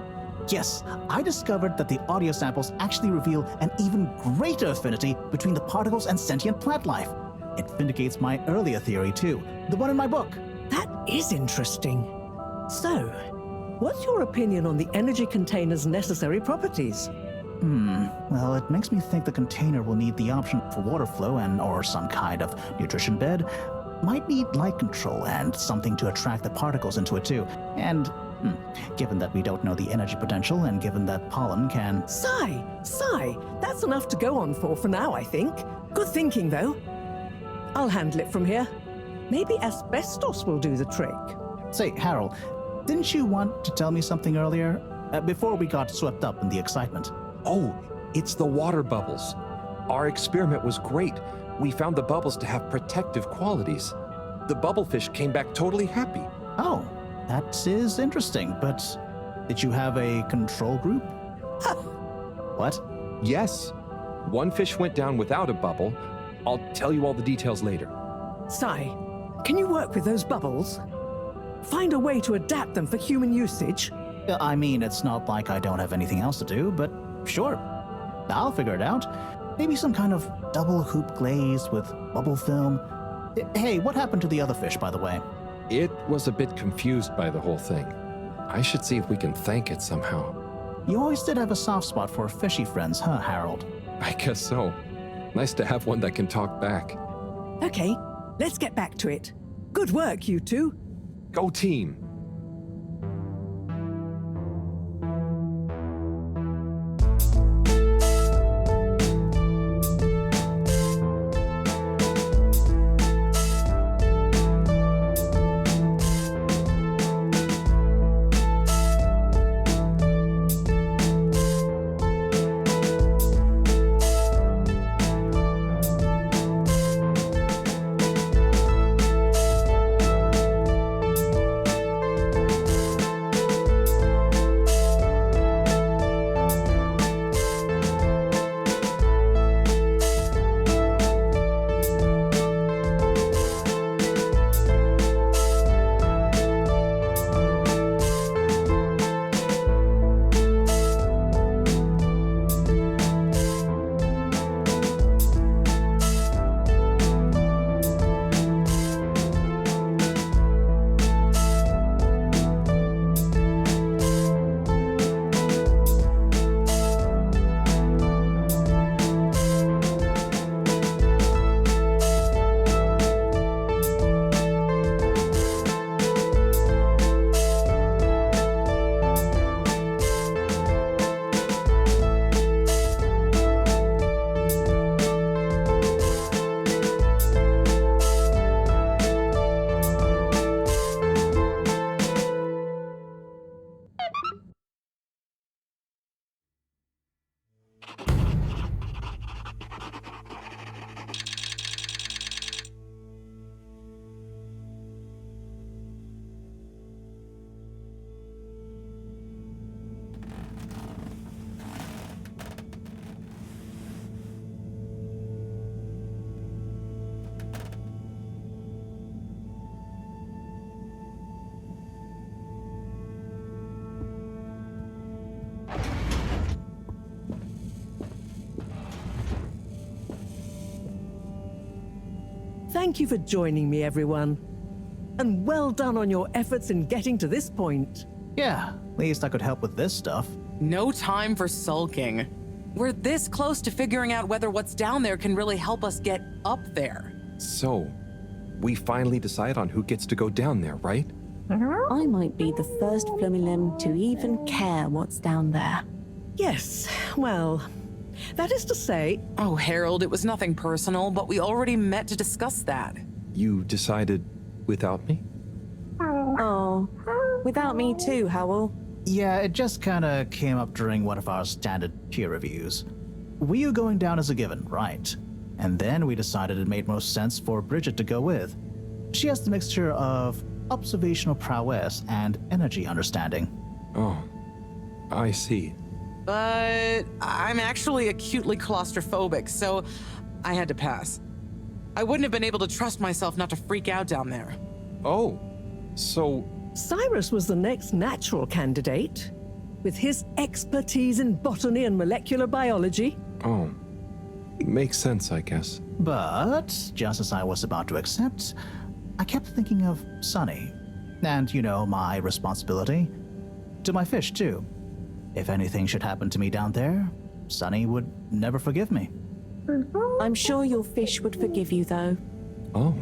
Yes, I discovered that the audio samples actually reveal an even greater affinity between the particles and sentient plant life. It vindicates my earlier theory, too, the one in my book. That is interesting. So, what's your opinion on the energy container's necessary properties? Well, it makes me think the container will need the option for water flow or some kind of nutrition bed. Might need light control and something to attract the particles into it, too. And given that we don't know the energy potential and given that pollen can... Sigh! That's enough to go on for now, I think. Good thinking, though. I'll handle it from here. Maybe asbestos will do the trick. Say, Harold, didn't you want to tell me something earlier? Before we got swept up in the excitement. Oh, it's the water bubbles. Our experiment was great. We found the bubbles to have protective qualities. The bubblefish came back totally happy. Oh, that is interesting, but did you have a control group? What? Yes. One fish went down without a bubble. I'll tell you all the details later. Sai, can you work with those bubbles? Find a way to adapt them for human usage? I mean, it's not like I don't have anything else to do, but sure. I'll figure it out. Maybe some kind of double hoop glaze with bubble film. Hey, what happened to the other fish, by the way? It was a bit confused by the whole thing. I should see if we can thank it somehow. You always did have a soft spot for fishy friends, huh, Harold? I guess so. Nice to have one that can talk back. Okay, let's get back to it. Good work, you two. Go team! Thank you for joining me, everyone. And well done on your efforts in getting to this point. Yeah, at least I could help with this stuff. No time for sulking. We're this close to figuring out whether what's down there can really help us get up there. So, we finally decide on who gets to go down there, right? I might be the first Flumilim to even care what's down there. Yes, well, that is to say... Oh, Harold, it was nothing personal, but we already met to discuss that. You decided without me? Oh, without me too, Howell. Yeah, it just kinda came up during one of our standard peer reviews. We were going down as a given, right? And then we decided it made most sense for Bridget to go with. She has the mixture of observational prowess and energy understanding. Oh, I see. But I'm actually acutely claustrophobic, so I had to pass. I wouldn't have been able to trust myself not to freak out down there. Oh, so... Cyrus was the next natural candidate. With his expertise in botany and molecular biology. Oh, makes sense, I guess. But, just as I was about to accept, I kept thinking of Sunny. And, you know, my responsibility. To my fish, too. If anything should happen to me down there, Sunny would never forgive me. I'm sure your fish would forgive you, though. Oh.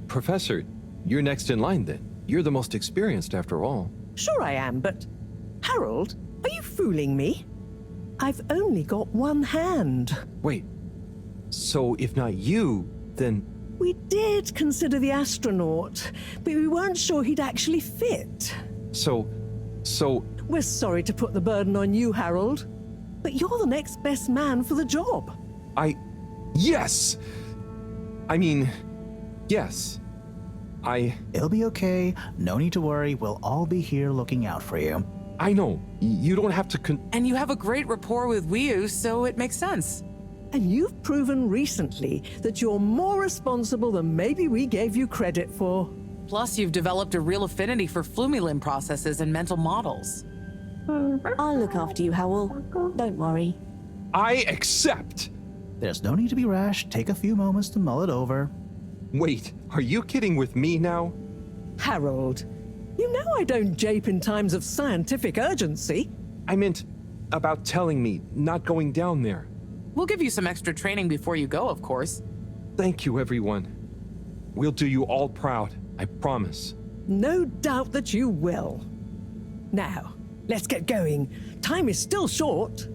Professor, you're next in line then. You're the most experienced after all. Sure I am, but... Harold, are you fooling me? I've only got one hand. Wait, so if not you, then... We did consider the astronaut, but we weren't sure he'd actually fit. So... We're sorry to put the burden on you, Harold, but you're the next best man for the job. Yes! I mean, yes. It'll be okay. No need to worry. We'll all be here looking out for you. I know. You don't have to And you have a great rapport with Wiu, so it makes sense. And you've proven recently that you're more responsible than maybe we gave you credit for. Plus, you've developed a real affinity for Flumilim processes and mental models. I'll look after you, Howell. Don't worry. I accept! There's no need to be rash. Take a few moments to mull it over. Wait, are you kidding with me now? Harold, you know I don't jape in times of scientific urgency. I meant about telling me, not going down there. We'll give you some extra training before you go, of course. Thank you, everyone. We'll do you all proud, I promise. No doubt that you will. Now, let's get going. Time is still short.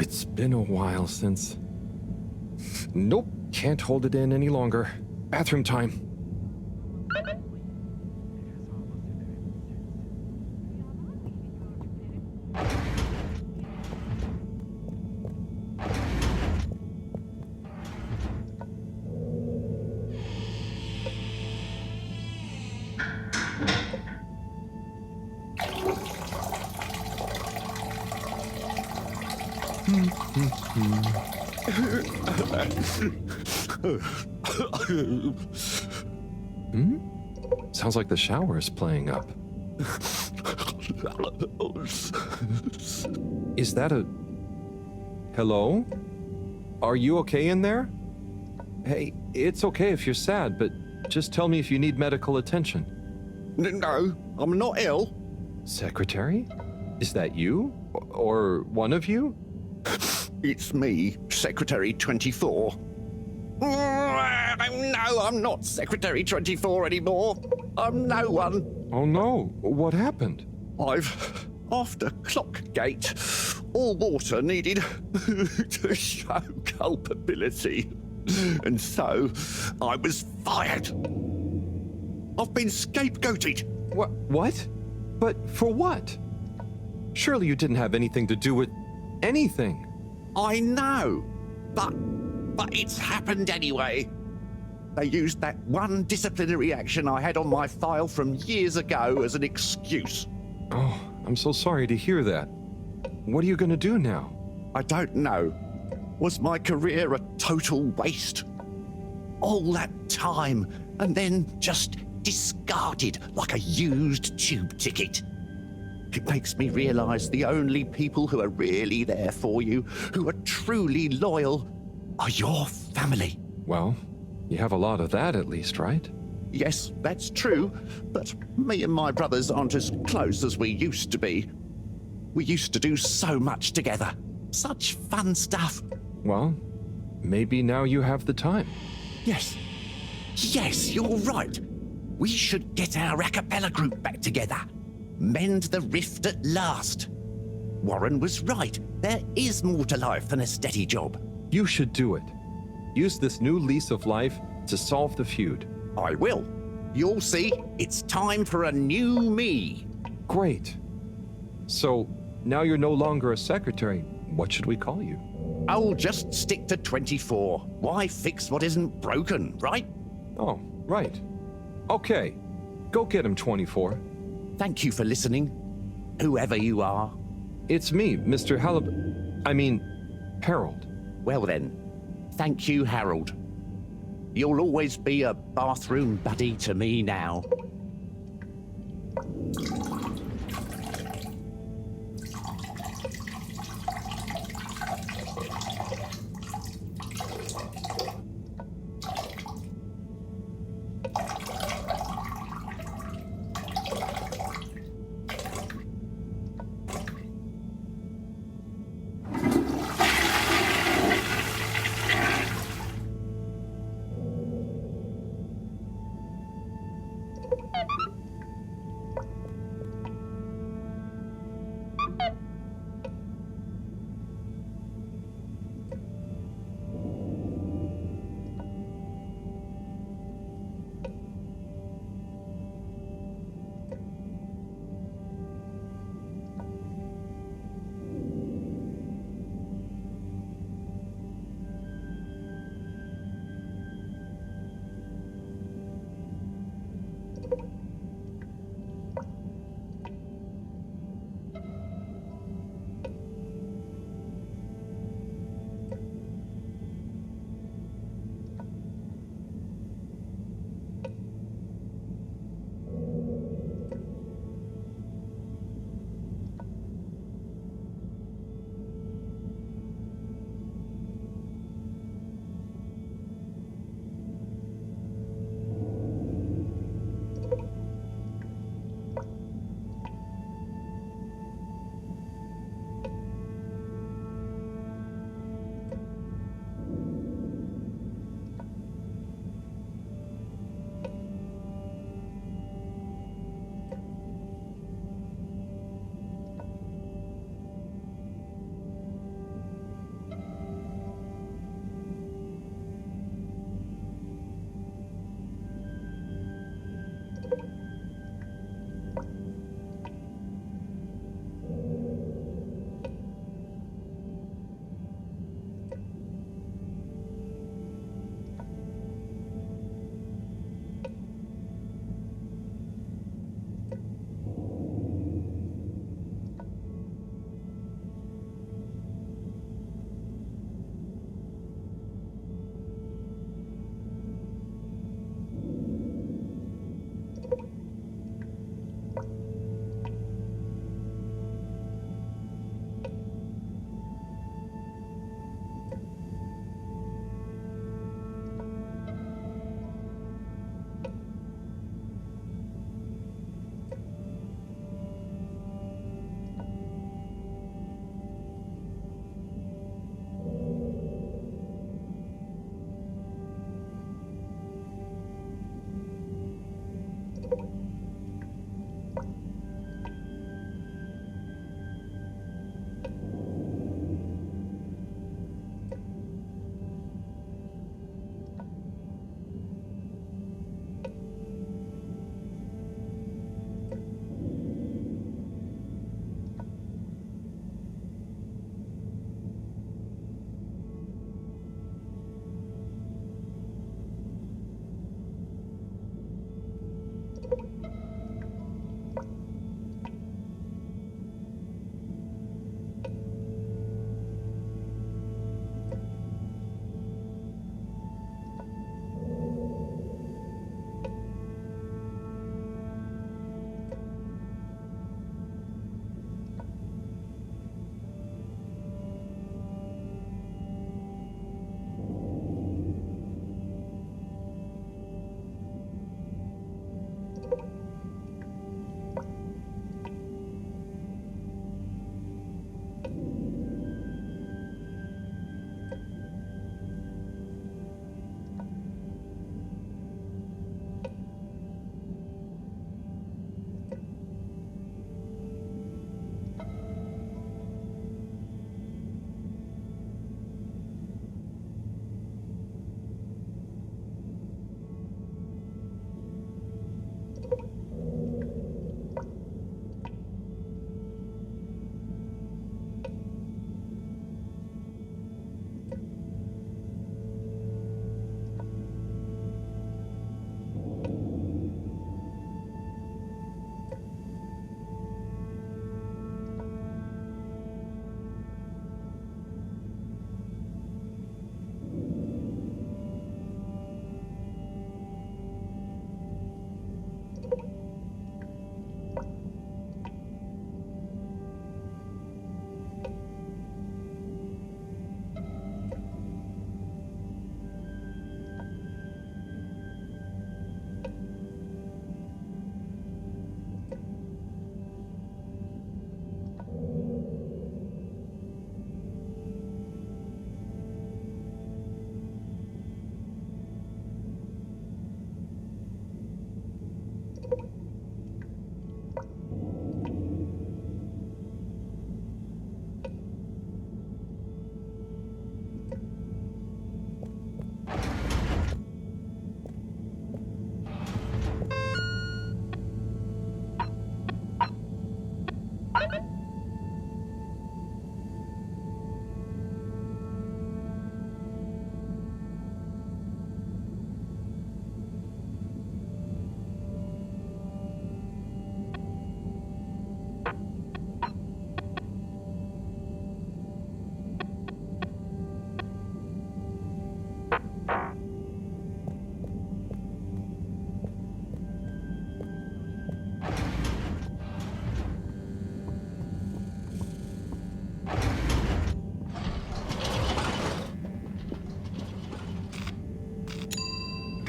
It's been a while since... Nope, can't hold it in any longer. Bathroom time. Sounds like the shower is playing up. Is that a... Hello? Are you okay in there? Hey, it's okay if you're sad, but just tell me if you need medical attention. No, I'm not ill. Secretary? Is that you? Or one of you? It's me, Secretary 24. No, I'm not Secretary 24 anymore. I'm no one. Oh no, what happened? After Clockgate, all water needed to show culpability. And so, I was fired. I've been scapegoated. What? But for what? Surely you didn't have anything to do with anything. I know, but it's happened anyway. They used that one disciplinary action I had on my file from years ago as an excuse. Oh, I'm so sorry to hear that. What are you going to do now? I don't know. Was my career a total waste? All that time, and then just discarded like a used tube ticket. It makes me realize the only people who are really there for you, who are truly loyal, are your family. Well, you have a lot of that at least, right? Yes, that's true, but me and my brothers aren't as close as we used to be. We used to do so much together. Such fun stuff. Well, maybe now you have the time. Yes. Yes, you're right. We should get our a cappella group back together. Mend the rift at last. Warren was right. There is more to life than a steady job. You should do it. Use this new lease of life to solve the feud. I will. You'll see, it's time for a new me. Great. So, now you're no longer a secretary. What should we call you? I'll just stick to 24. Why fix what isn't broken, right? Oh, right. Okay. Go get him, 24. Thank you for listening, whoever you are. It's me, Mr. Harold. Well then, thank you, Harold. You'll always be a bathroom buddy to me now.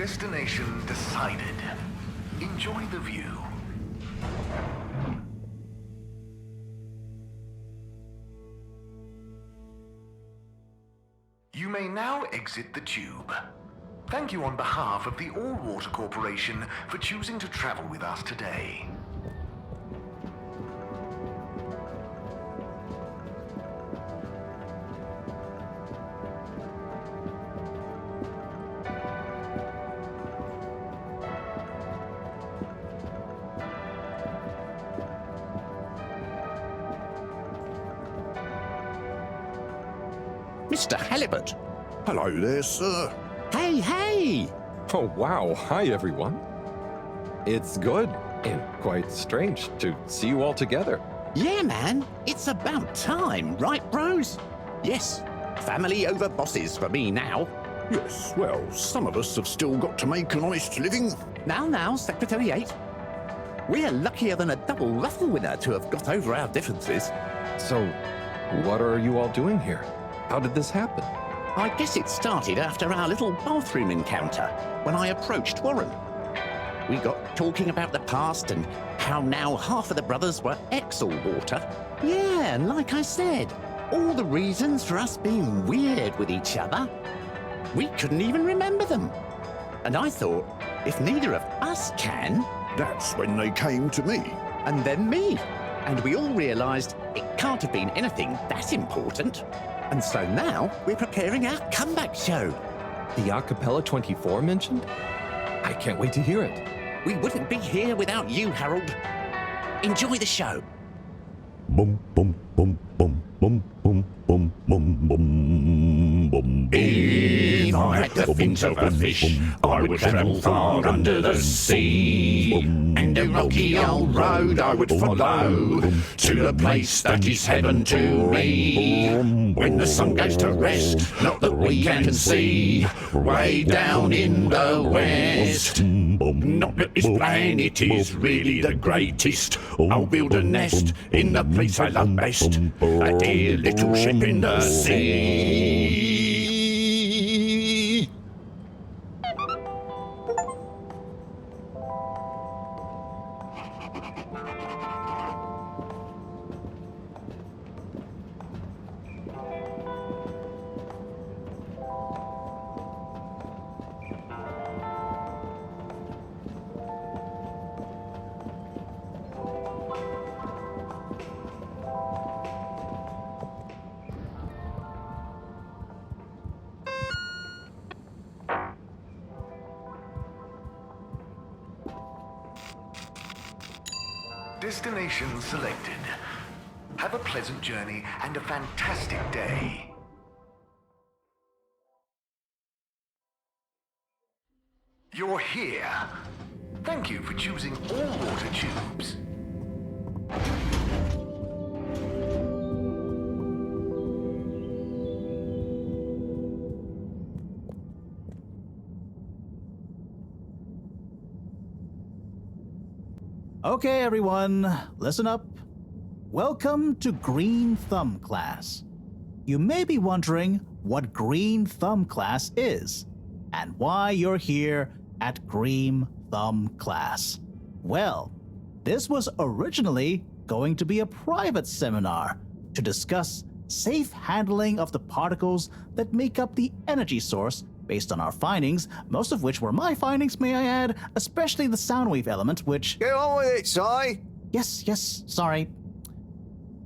Destination decided. Enjoy the view. You may now exit the tube. Thank you on behalf of the All-Water Corporation for choosing to travel with us today. Mr. Halibut. Hello there, sir. Hey! Oh, wow. Hi, everyone. It's good and quite strange to see you all together. Yeah, man. It's about time, right, bros? Yes. Family over bosses for me now. Yes, well, some of us have still got to make an honest living. Now, Secretary 8. We're luckier than a double raffle winner to have got over our differences. So, what are you all doing here? How did this happen? I guess it started after our little bathroom encounter, when I approached Warren. We got talking about the past and how now half of the brothers were ex-All-Water. Yeah, and like I said, all the reasons for us being weird with each other, we couldn't even remember them. And I thought, if neither of us can... That's when they came to me. And then me. And we all realised it can't have been anything that important. And so now we're preparing our comeback show. The Acapella 24 mentioned? I can't wait to hear it. We wouldn't be here without you, Harold. Enjoy the show. Bum, bum, bum, bum, bum, bum, bum, bum, bum, bum. If I had the fins of a fish, I would travel far under the sea. And a rocky old road I would follow to the place that is heaven to me. When the sun goes to rest, not that we can see, way down in the west. Not that this planet is really the greatest. I'll build a nest in the place I love best, a dear little ship in the sea. Destination selected. Have a pleasant journey and a fantastic day. You're here. Thank you for choosing all-water tubes. Okay, everyone, listen up. Welcome to Green Thumb class. You may be wondering what Green Thumb class is and why you're here at Green Thumb class. Well, this was originally going to be a private seminar to discuss safe handling of the particles that make up the energy source based on our findings, most of which were my findings, may I add, especially the sound wave element, which... Get on with it, Si! Yes, sorry.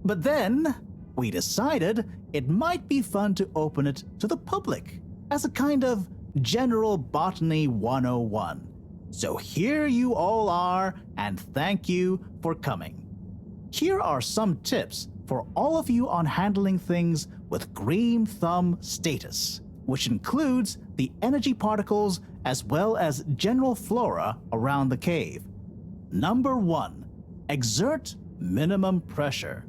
But then, we decided it might be fun to open it to the public as a kind of General Botany 101. So here you all are, and thank you for coming. Here are some tips for all of you on handling things with Green Thumb status, which includes the energy particles as well as general flora around the cave. Number 1, exert minimum pressure.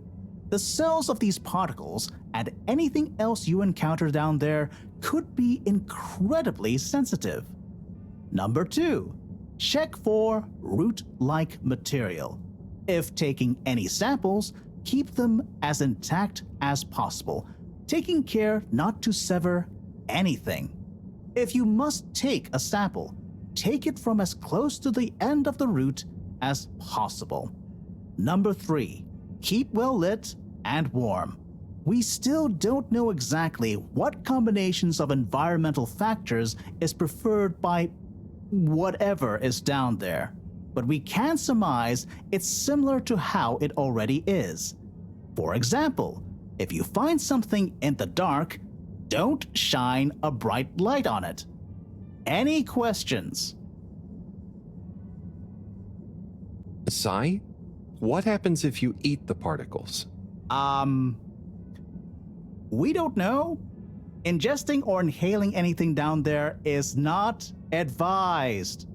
The cells of these particles and anything else you encounter down there could be incredibly sensitive. Number 2, check for root-like material. If taking any samples, keep them as intact as possible, taking care not to sever anything. If you must take a sample, take it from as close to the end of the route as possible. Number 3, keep well lit and warm. We still don't know exactly what combinations of environmental factors is preferred by whatever is down there, but we can surmise it's similar to how it already is. For example, if you find something in the dark, don't shine a bright light on it. Any questions? Sai, what happens if you eat the particles? We don't know. Ingesting or inhaling anything down there is not advised.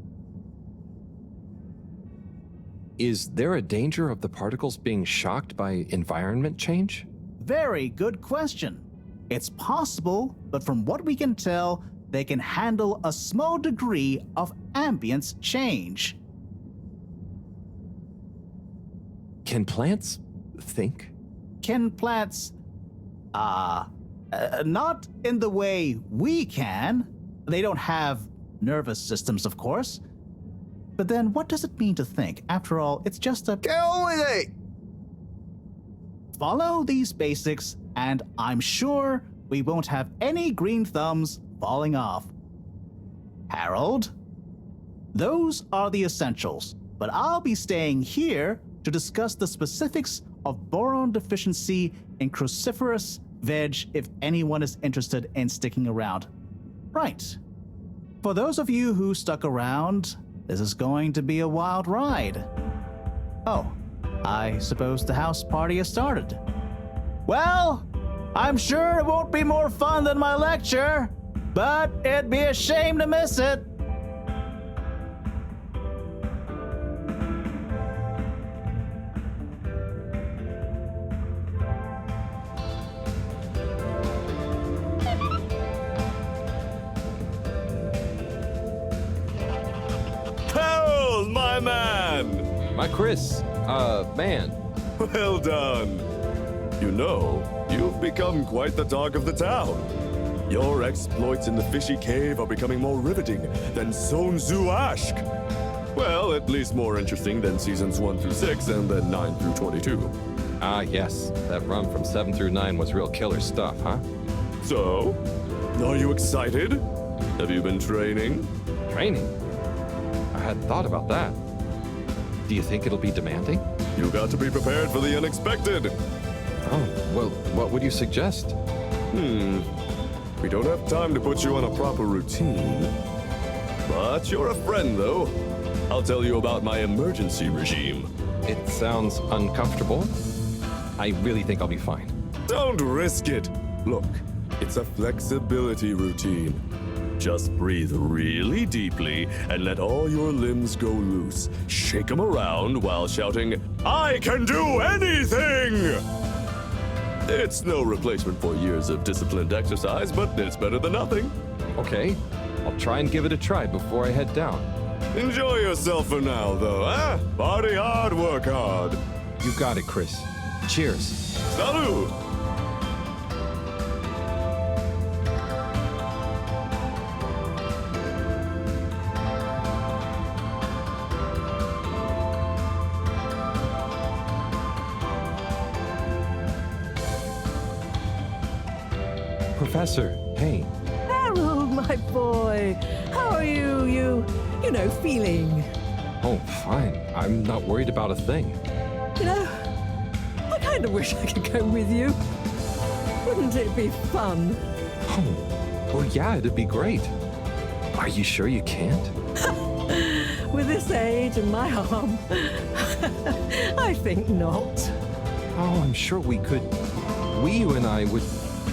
Is there a danger of the particles being shocked by environment change? Very good question. It's possible, but from what we can tell, they can handle a small degree of ambience change. Can plants think? Can plants... not in the way we can. They don't have nervous systems, of course. But then what does it mean to think? After all, it's just a... Get on with it! Follow these basics, and I'm sure we won't have any green thumbs falling off. Harold? Those are the essentials, but I'll be staying here to discuss the specifics of boron deficiency in cruciferous veg if anyone is interested in sticking around. Right. For those of you who stuck around, this is going to be a wild ride. Oh, I suppose the house party has started. Well, I'm sure it won't be more fun than my lecture, but it'd be a shame to miss it. Harold, my man! My Chris, man. Well done. You know, you've become quite the talk of the town. Your exploits in the fishy cave are becoming more riveting than Sun Tzu Ashk. Well, at least more interesting than seasons 1 through 6 and then 9 through 22. Ah, yes. That run from 7 through 9 was real killer stuff, huh? So, are you excited? Have you been training? Training? I hadn't thought about that. Do you think it'll be demanding? You got to be prepared for the unexpected. Oh, well, what would you suggest? We don't have time to put you on a proper routine. But you're a friend, though. I'll tell you about my emergency regime. It sounds uncomfortable. I really think I'll be fine. Don't risk it. Look, it's a flexibility routine. Just breathe really deeply and let all your limbs go loose. Shake them around while shouting, "I can do anything!" It's no replacement for years of disciplined exercise, but it's better than nothing. Okay, I'll try and give it a try before I head down. Enjoy yourself for now, though, eh? Party hard, work hard. You got it, Chris. Cheers. Salud! Professor, hey. Harold, my boy, how are you feeling? Oh, fine. I'm not worried about a thing. You know, I kind of wish I could go with you. Wouldn't it be fun? Oh, well, yeah, it'd be great. Are you sure you can't? With this age and my arm, I think not. Oh, I'm sure we could. You and I would.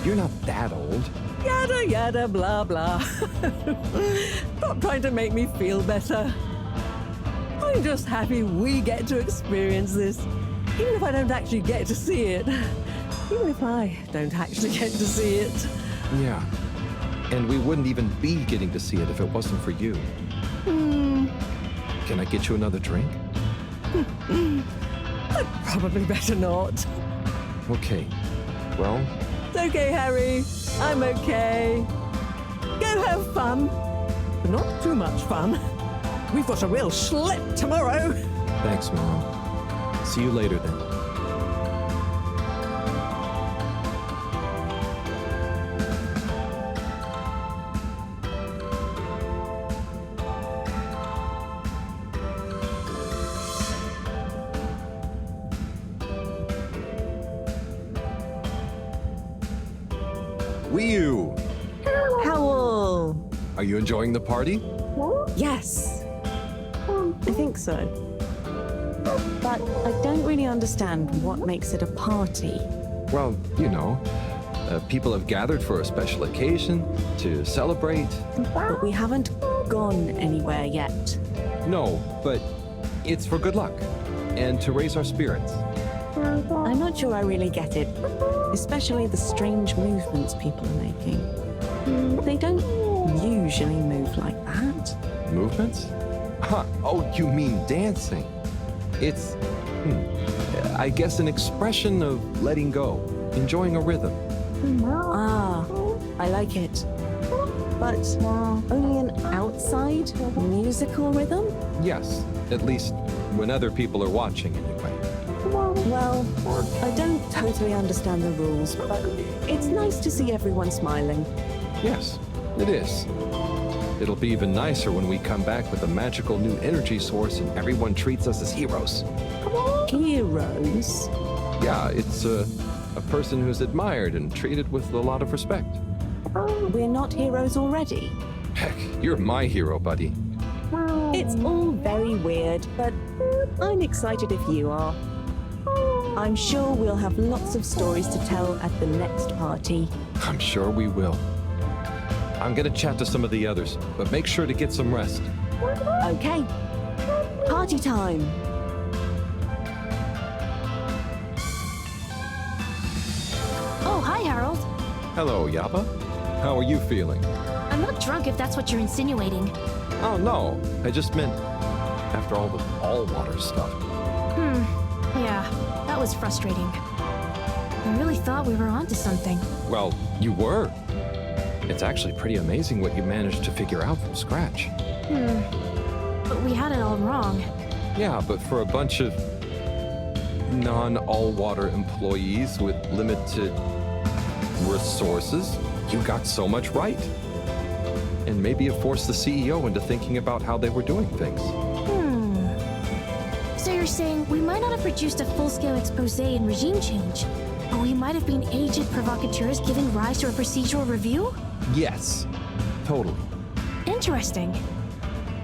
You're not that old. Yada yada blah blah. Stop trying to make me feel better. I'm just happy we get to experience this, even if I don't actually get to see it. Even if I don't actually get to see it. Yeah. And we wouldn't even be getting to see it if it wasn't for you. Can I get you another drink? I'd probably better not. Okay. Well... It's okay, Harry. I'm okay. Go have fun. But not too much fun. We've got a real schlep tomorrow. Thanks, Mom. See you later then. Wee-oo! Howl! Are you enjoying the party? Yes. I think so. But I don't really understand what makes it a party. Well, you know, people have gathered for a special occasion to celebrate. But we haven't gone anywhere yet. No, but it's for good luck and to raise our spirits. I'm not sure I really get it, especially the strange movements people are making. They don't usually move like that. Movements? Huh. Oh, you mean dancing? It's, I guess, an expression of letting go, enjoying a rhythm. Ah, I like it. But only an outside musical rhythm? Yes, at least when other people are watching anyway. Well, I don't totally understand the rules, but it's nice to see everyone smiling. Yes, it is. It'll be even nicer when we come back with a magical new energy source and everyone treats us as heroes. Heroes? Yeah, it's a person who's admired and treated with a lot of respect. We're not heroes already. Heck, you're my hero, buddy. It's all very weird, but I'm excited if you are. I'm sure we'll have lots of stories to tell at the next party. I'm sure we will. I'm gonna chat to some of the others, but make sure to get some rest. Okay. Party time. Oh, hi, Harold. Hello, Yapa. How are you feeling? I'm not drunk if that's what you're insinuating. Oh, no. I just meant after all the all-water stuff. Yeah, that was frustrating. I really thought we were onto something. Well, you were. It's actually pretty amazing what you managed to figure out from scratch. But we had it all wrong. Yeah, but for a bunch of non-all-water employees with limited resources, you got so much right. And maybe it forced the CEO into thinking about how they were doing things. So you're saying we might not have produced a full-scale expose and regime change, but we might have been agent provocateurs giving rise to a procedural review? Yes, totally. Interesting.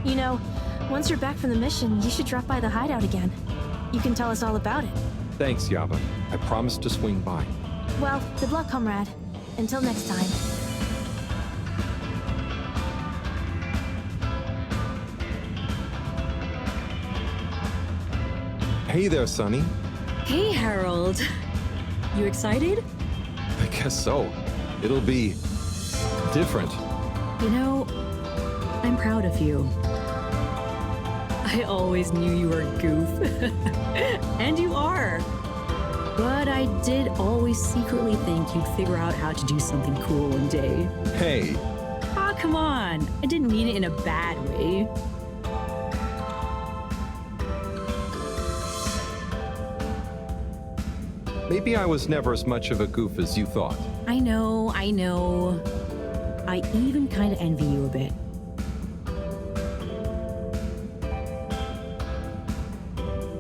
You know, once you're back from the mission, you should drop by the hideout again. You can tell us all about it. Thanks, Yaba. I promise to swing by. Well, good luck, comrade. Until next time. Hey there, Sonny. Hey, Harold. You excited? I guess so. It'll be different. You know, I'm proud of you. I always knew you were a goof. And you are. But I did always secretly think you'd figure out how to do something cool one day. Hey. Ah, come on. I didn't mean it in a bad way. Maybe I was never as much of a goof as you thought. I know. I even kind of envy you a bit.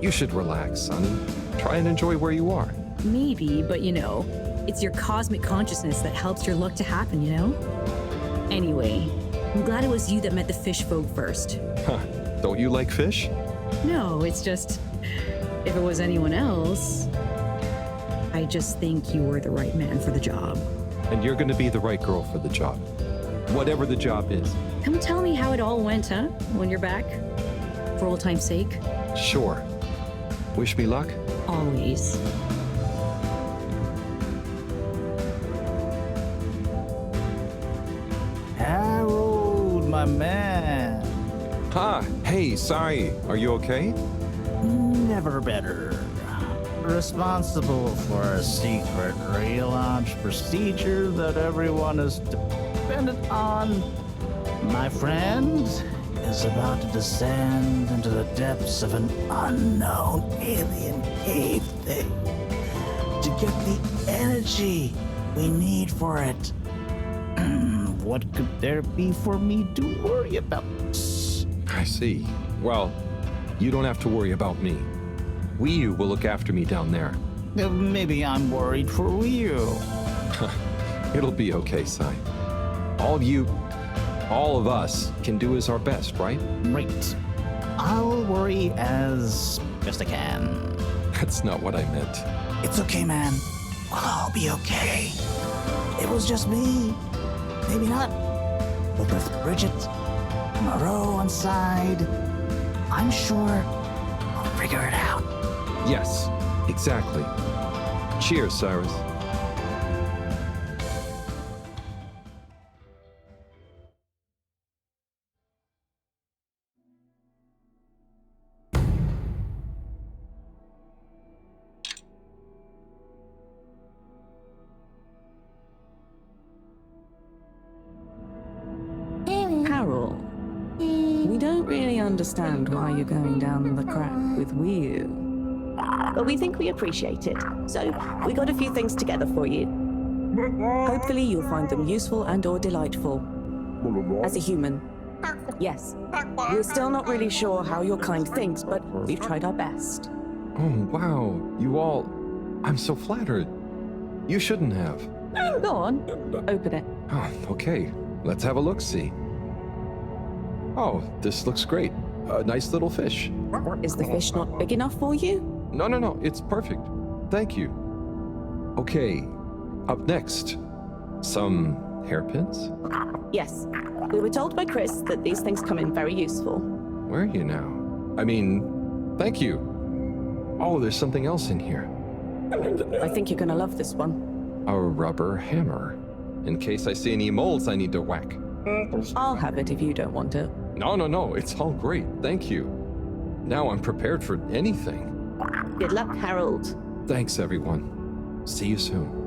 You should relax, Sonny. Try and enjoy where you are. Maybe, but you know, it's your cosmic consciousness that helps your luck to happen, you know? Anyway, I'm glad it was you that met the fish folk first. Huh. Don't you like fish? No, it's just, if it was anyone else, I just think you were the right man for the job. And you're gonna be the right girl for the job. Whatever the job is. Come tell me how it all went, huh? When you're back? For old time's sake? Sure. Wish me luck? Always. Harold, my man. Ah, hey, sorry. Are you okay? Never better. Responsible for a secret relaunch procedure that everyone is dependent on. My friend, is about to descend into the depths of an unknown alien cave thing to get the energy we need for it. What could there be for me to worry about? I see. Well, you don't have to worry about me. Wiyu will look after me down there. Maybe I'm worried for you. It'll be okay, Sai. All of us can do is our best, right? Right. I'll worry as best I can. That's not what I meant. It's okay, man. We'll all be okay. It was just me. Maybe not. But with Bridget, Moreau on side, I'm sure I'll figure it out. Yes, exactly. Cheers, Cyrus. Carol, we don't really understand why you're going down the crack with Wiyu. But we think we appreciate it, so we got a few things together for you. Hopefully you'll find them useful and or delightful. As a human, yes, we're still not really sure how your kind thinks, but we've tried our best. Oh, wow. You all... I'm so flattered. You shouldn't have. Go on, open it. Oh, okay. Let's have a look-see. Oh, this looks great. A nice little fish. Is the fish not big enough for you? No, it's perfect. Thank you. Okay, up next, some hairpins? Yes, we were told by Chris that these things come in very useful. Where are you now? I mean, thank you. Oh, there's something else in here. I think you're gonna love this one. A rubber hammer. In case I see any moles I need to whack. I'll have it if you don't want it. No, it's all great. Thank you. Now I'm prepared for anything. Good luck, Harold. Thanks, everyone. See you soon.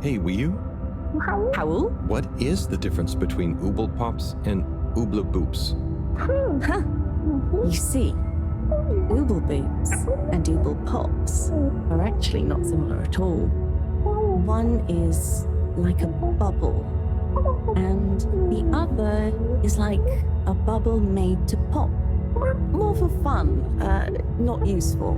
Hey, Wiyu? Howl? What is the difference between Ooble Pops and Ooble Boops? Huh. You see, Ooble Boops and Ooble Pops are actually not similar at all. One is like a bubble, and the other is like a bubble made to pop. More for fun, not useful.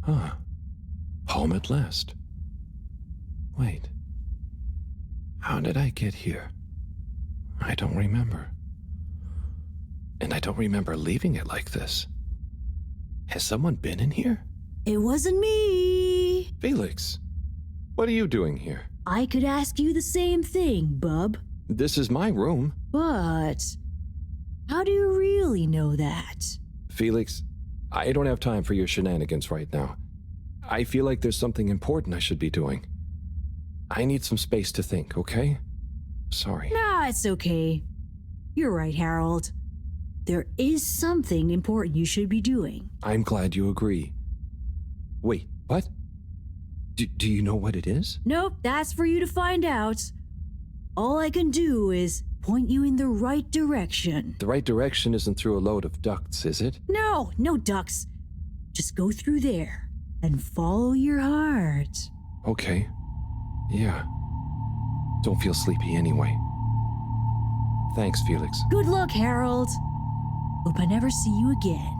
Huh. Home at last. Wait. How did I get here? I don't remember. And I don't remember leaving it like this. Has someone been in here? It wasn't me. Felix, what are you doing here? I could ask you the same thing, bub. This is my room. But how do you really know that? Felix, I don't have time for your shenanigans right now. I feel like there's something important I should be doing. I need some space to think, okay? Sorry. Nah, it's okay. You're right, Harold. There is something important you should be doing. I'm glad you agree. Wait, what? Do you know what it is? Nope, that's for you to find out. All I can do is point you in the right direction. The right direction isn't through a load of ducts, is it? No, no ducks. Just go through there and follow your heart. Okay. Yeah. Don't feel sleepy anyway. Thanks, Felix. Good luck, Harold. Hope I never see you again.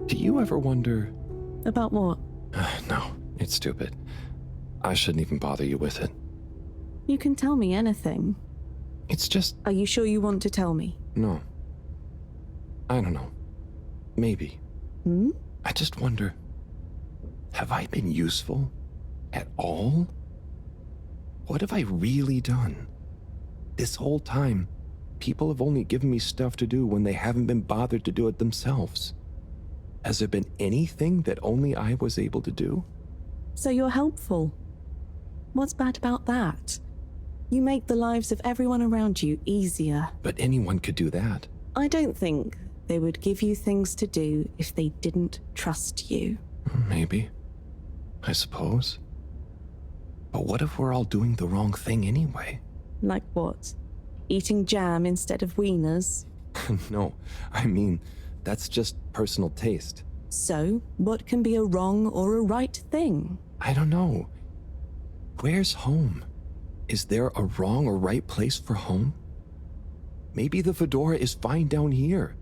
Do you ever wonder... About what? No, it's stupid. I shouldn't even bother you with it. You can tell me anything. It's just... Are you sure you want to tell me? No. I don't know. Maybe. Hmm? I just wonder... Have I been useful? At all? What have I really done? This whole time, people have only given me stuff to do when they haven't been bothered to do it themselves. Has there been anything that only I was able to do? So you're helpful. What's bad about that? You make the lives of everyone around you easier. But anyone could do that. I don't think they would give you things to do if they didn't trust you. Maybe. I suppose. But what if we're all doing the wrong thing anyway? Like what? Eating jam instead of wieners? No, I mean, that's just personal taste. So, what can be a wrong or a right thing? I don't know. Where's home? Is there a wrong or right place for home? Maybe the fedora is fine down here.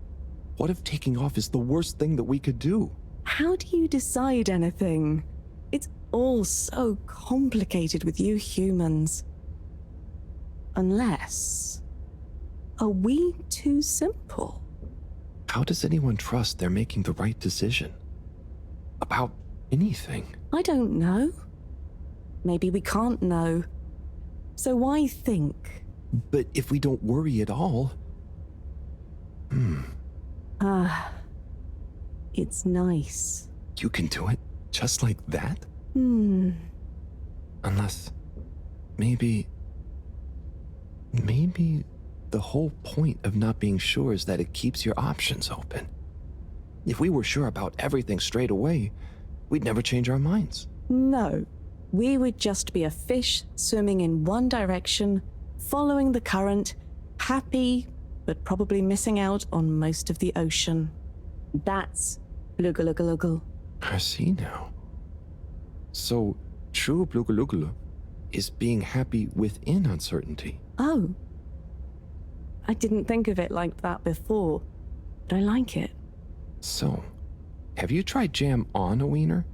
What if taking off is the worst thing that we could do? How do you decide anything? It's all so complicated with you humans. Unless... Are we too simple? How does anyone trust they're making the right decision? About anything? I don't know. Maybe we can't know. So why think? But if we don't worry at all... It's nice. You can do it just like that? Unless... Maybe the whole point of not being sure is that it keeps your options open. If we were sure about everything straight away, we'd never change our minds. No. We would just be a fish swimming in one direction, following the current, happy, but probably missing out on most of the ocean. That's Blugaluggaluggal. I see now. So, true Blugaluggal is being happy within uncertainty. Oh. I didn't think of it like that before, but I like it. So, have you tried jam on a wiener?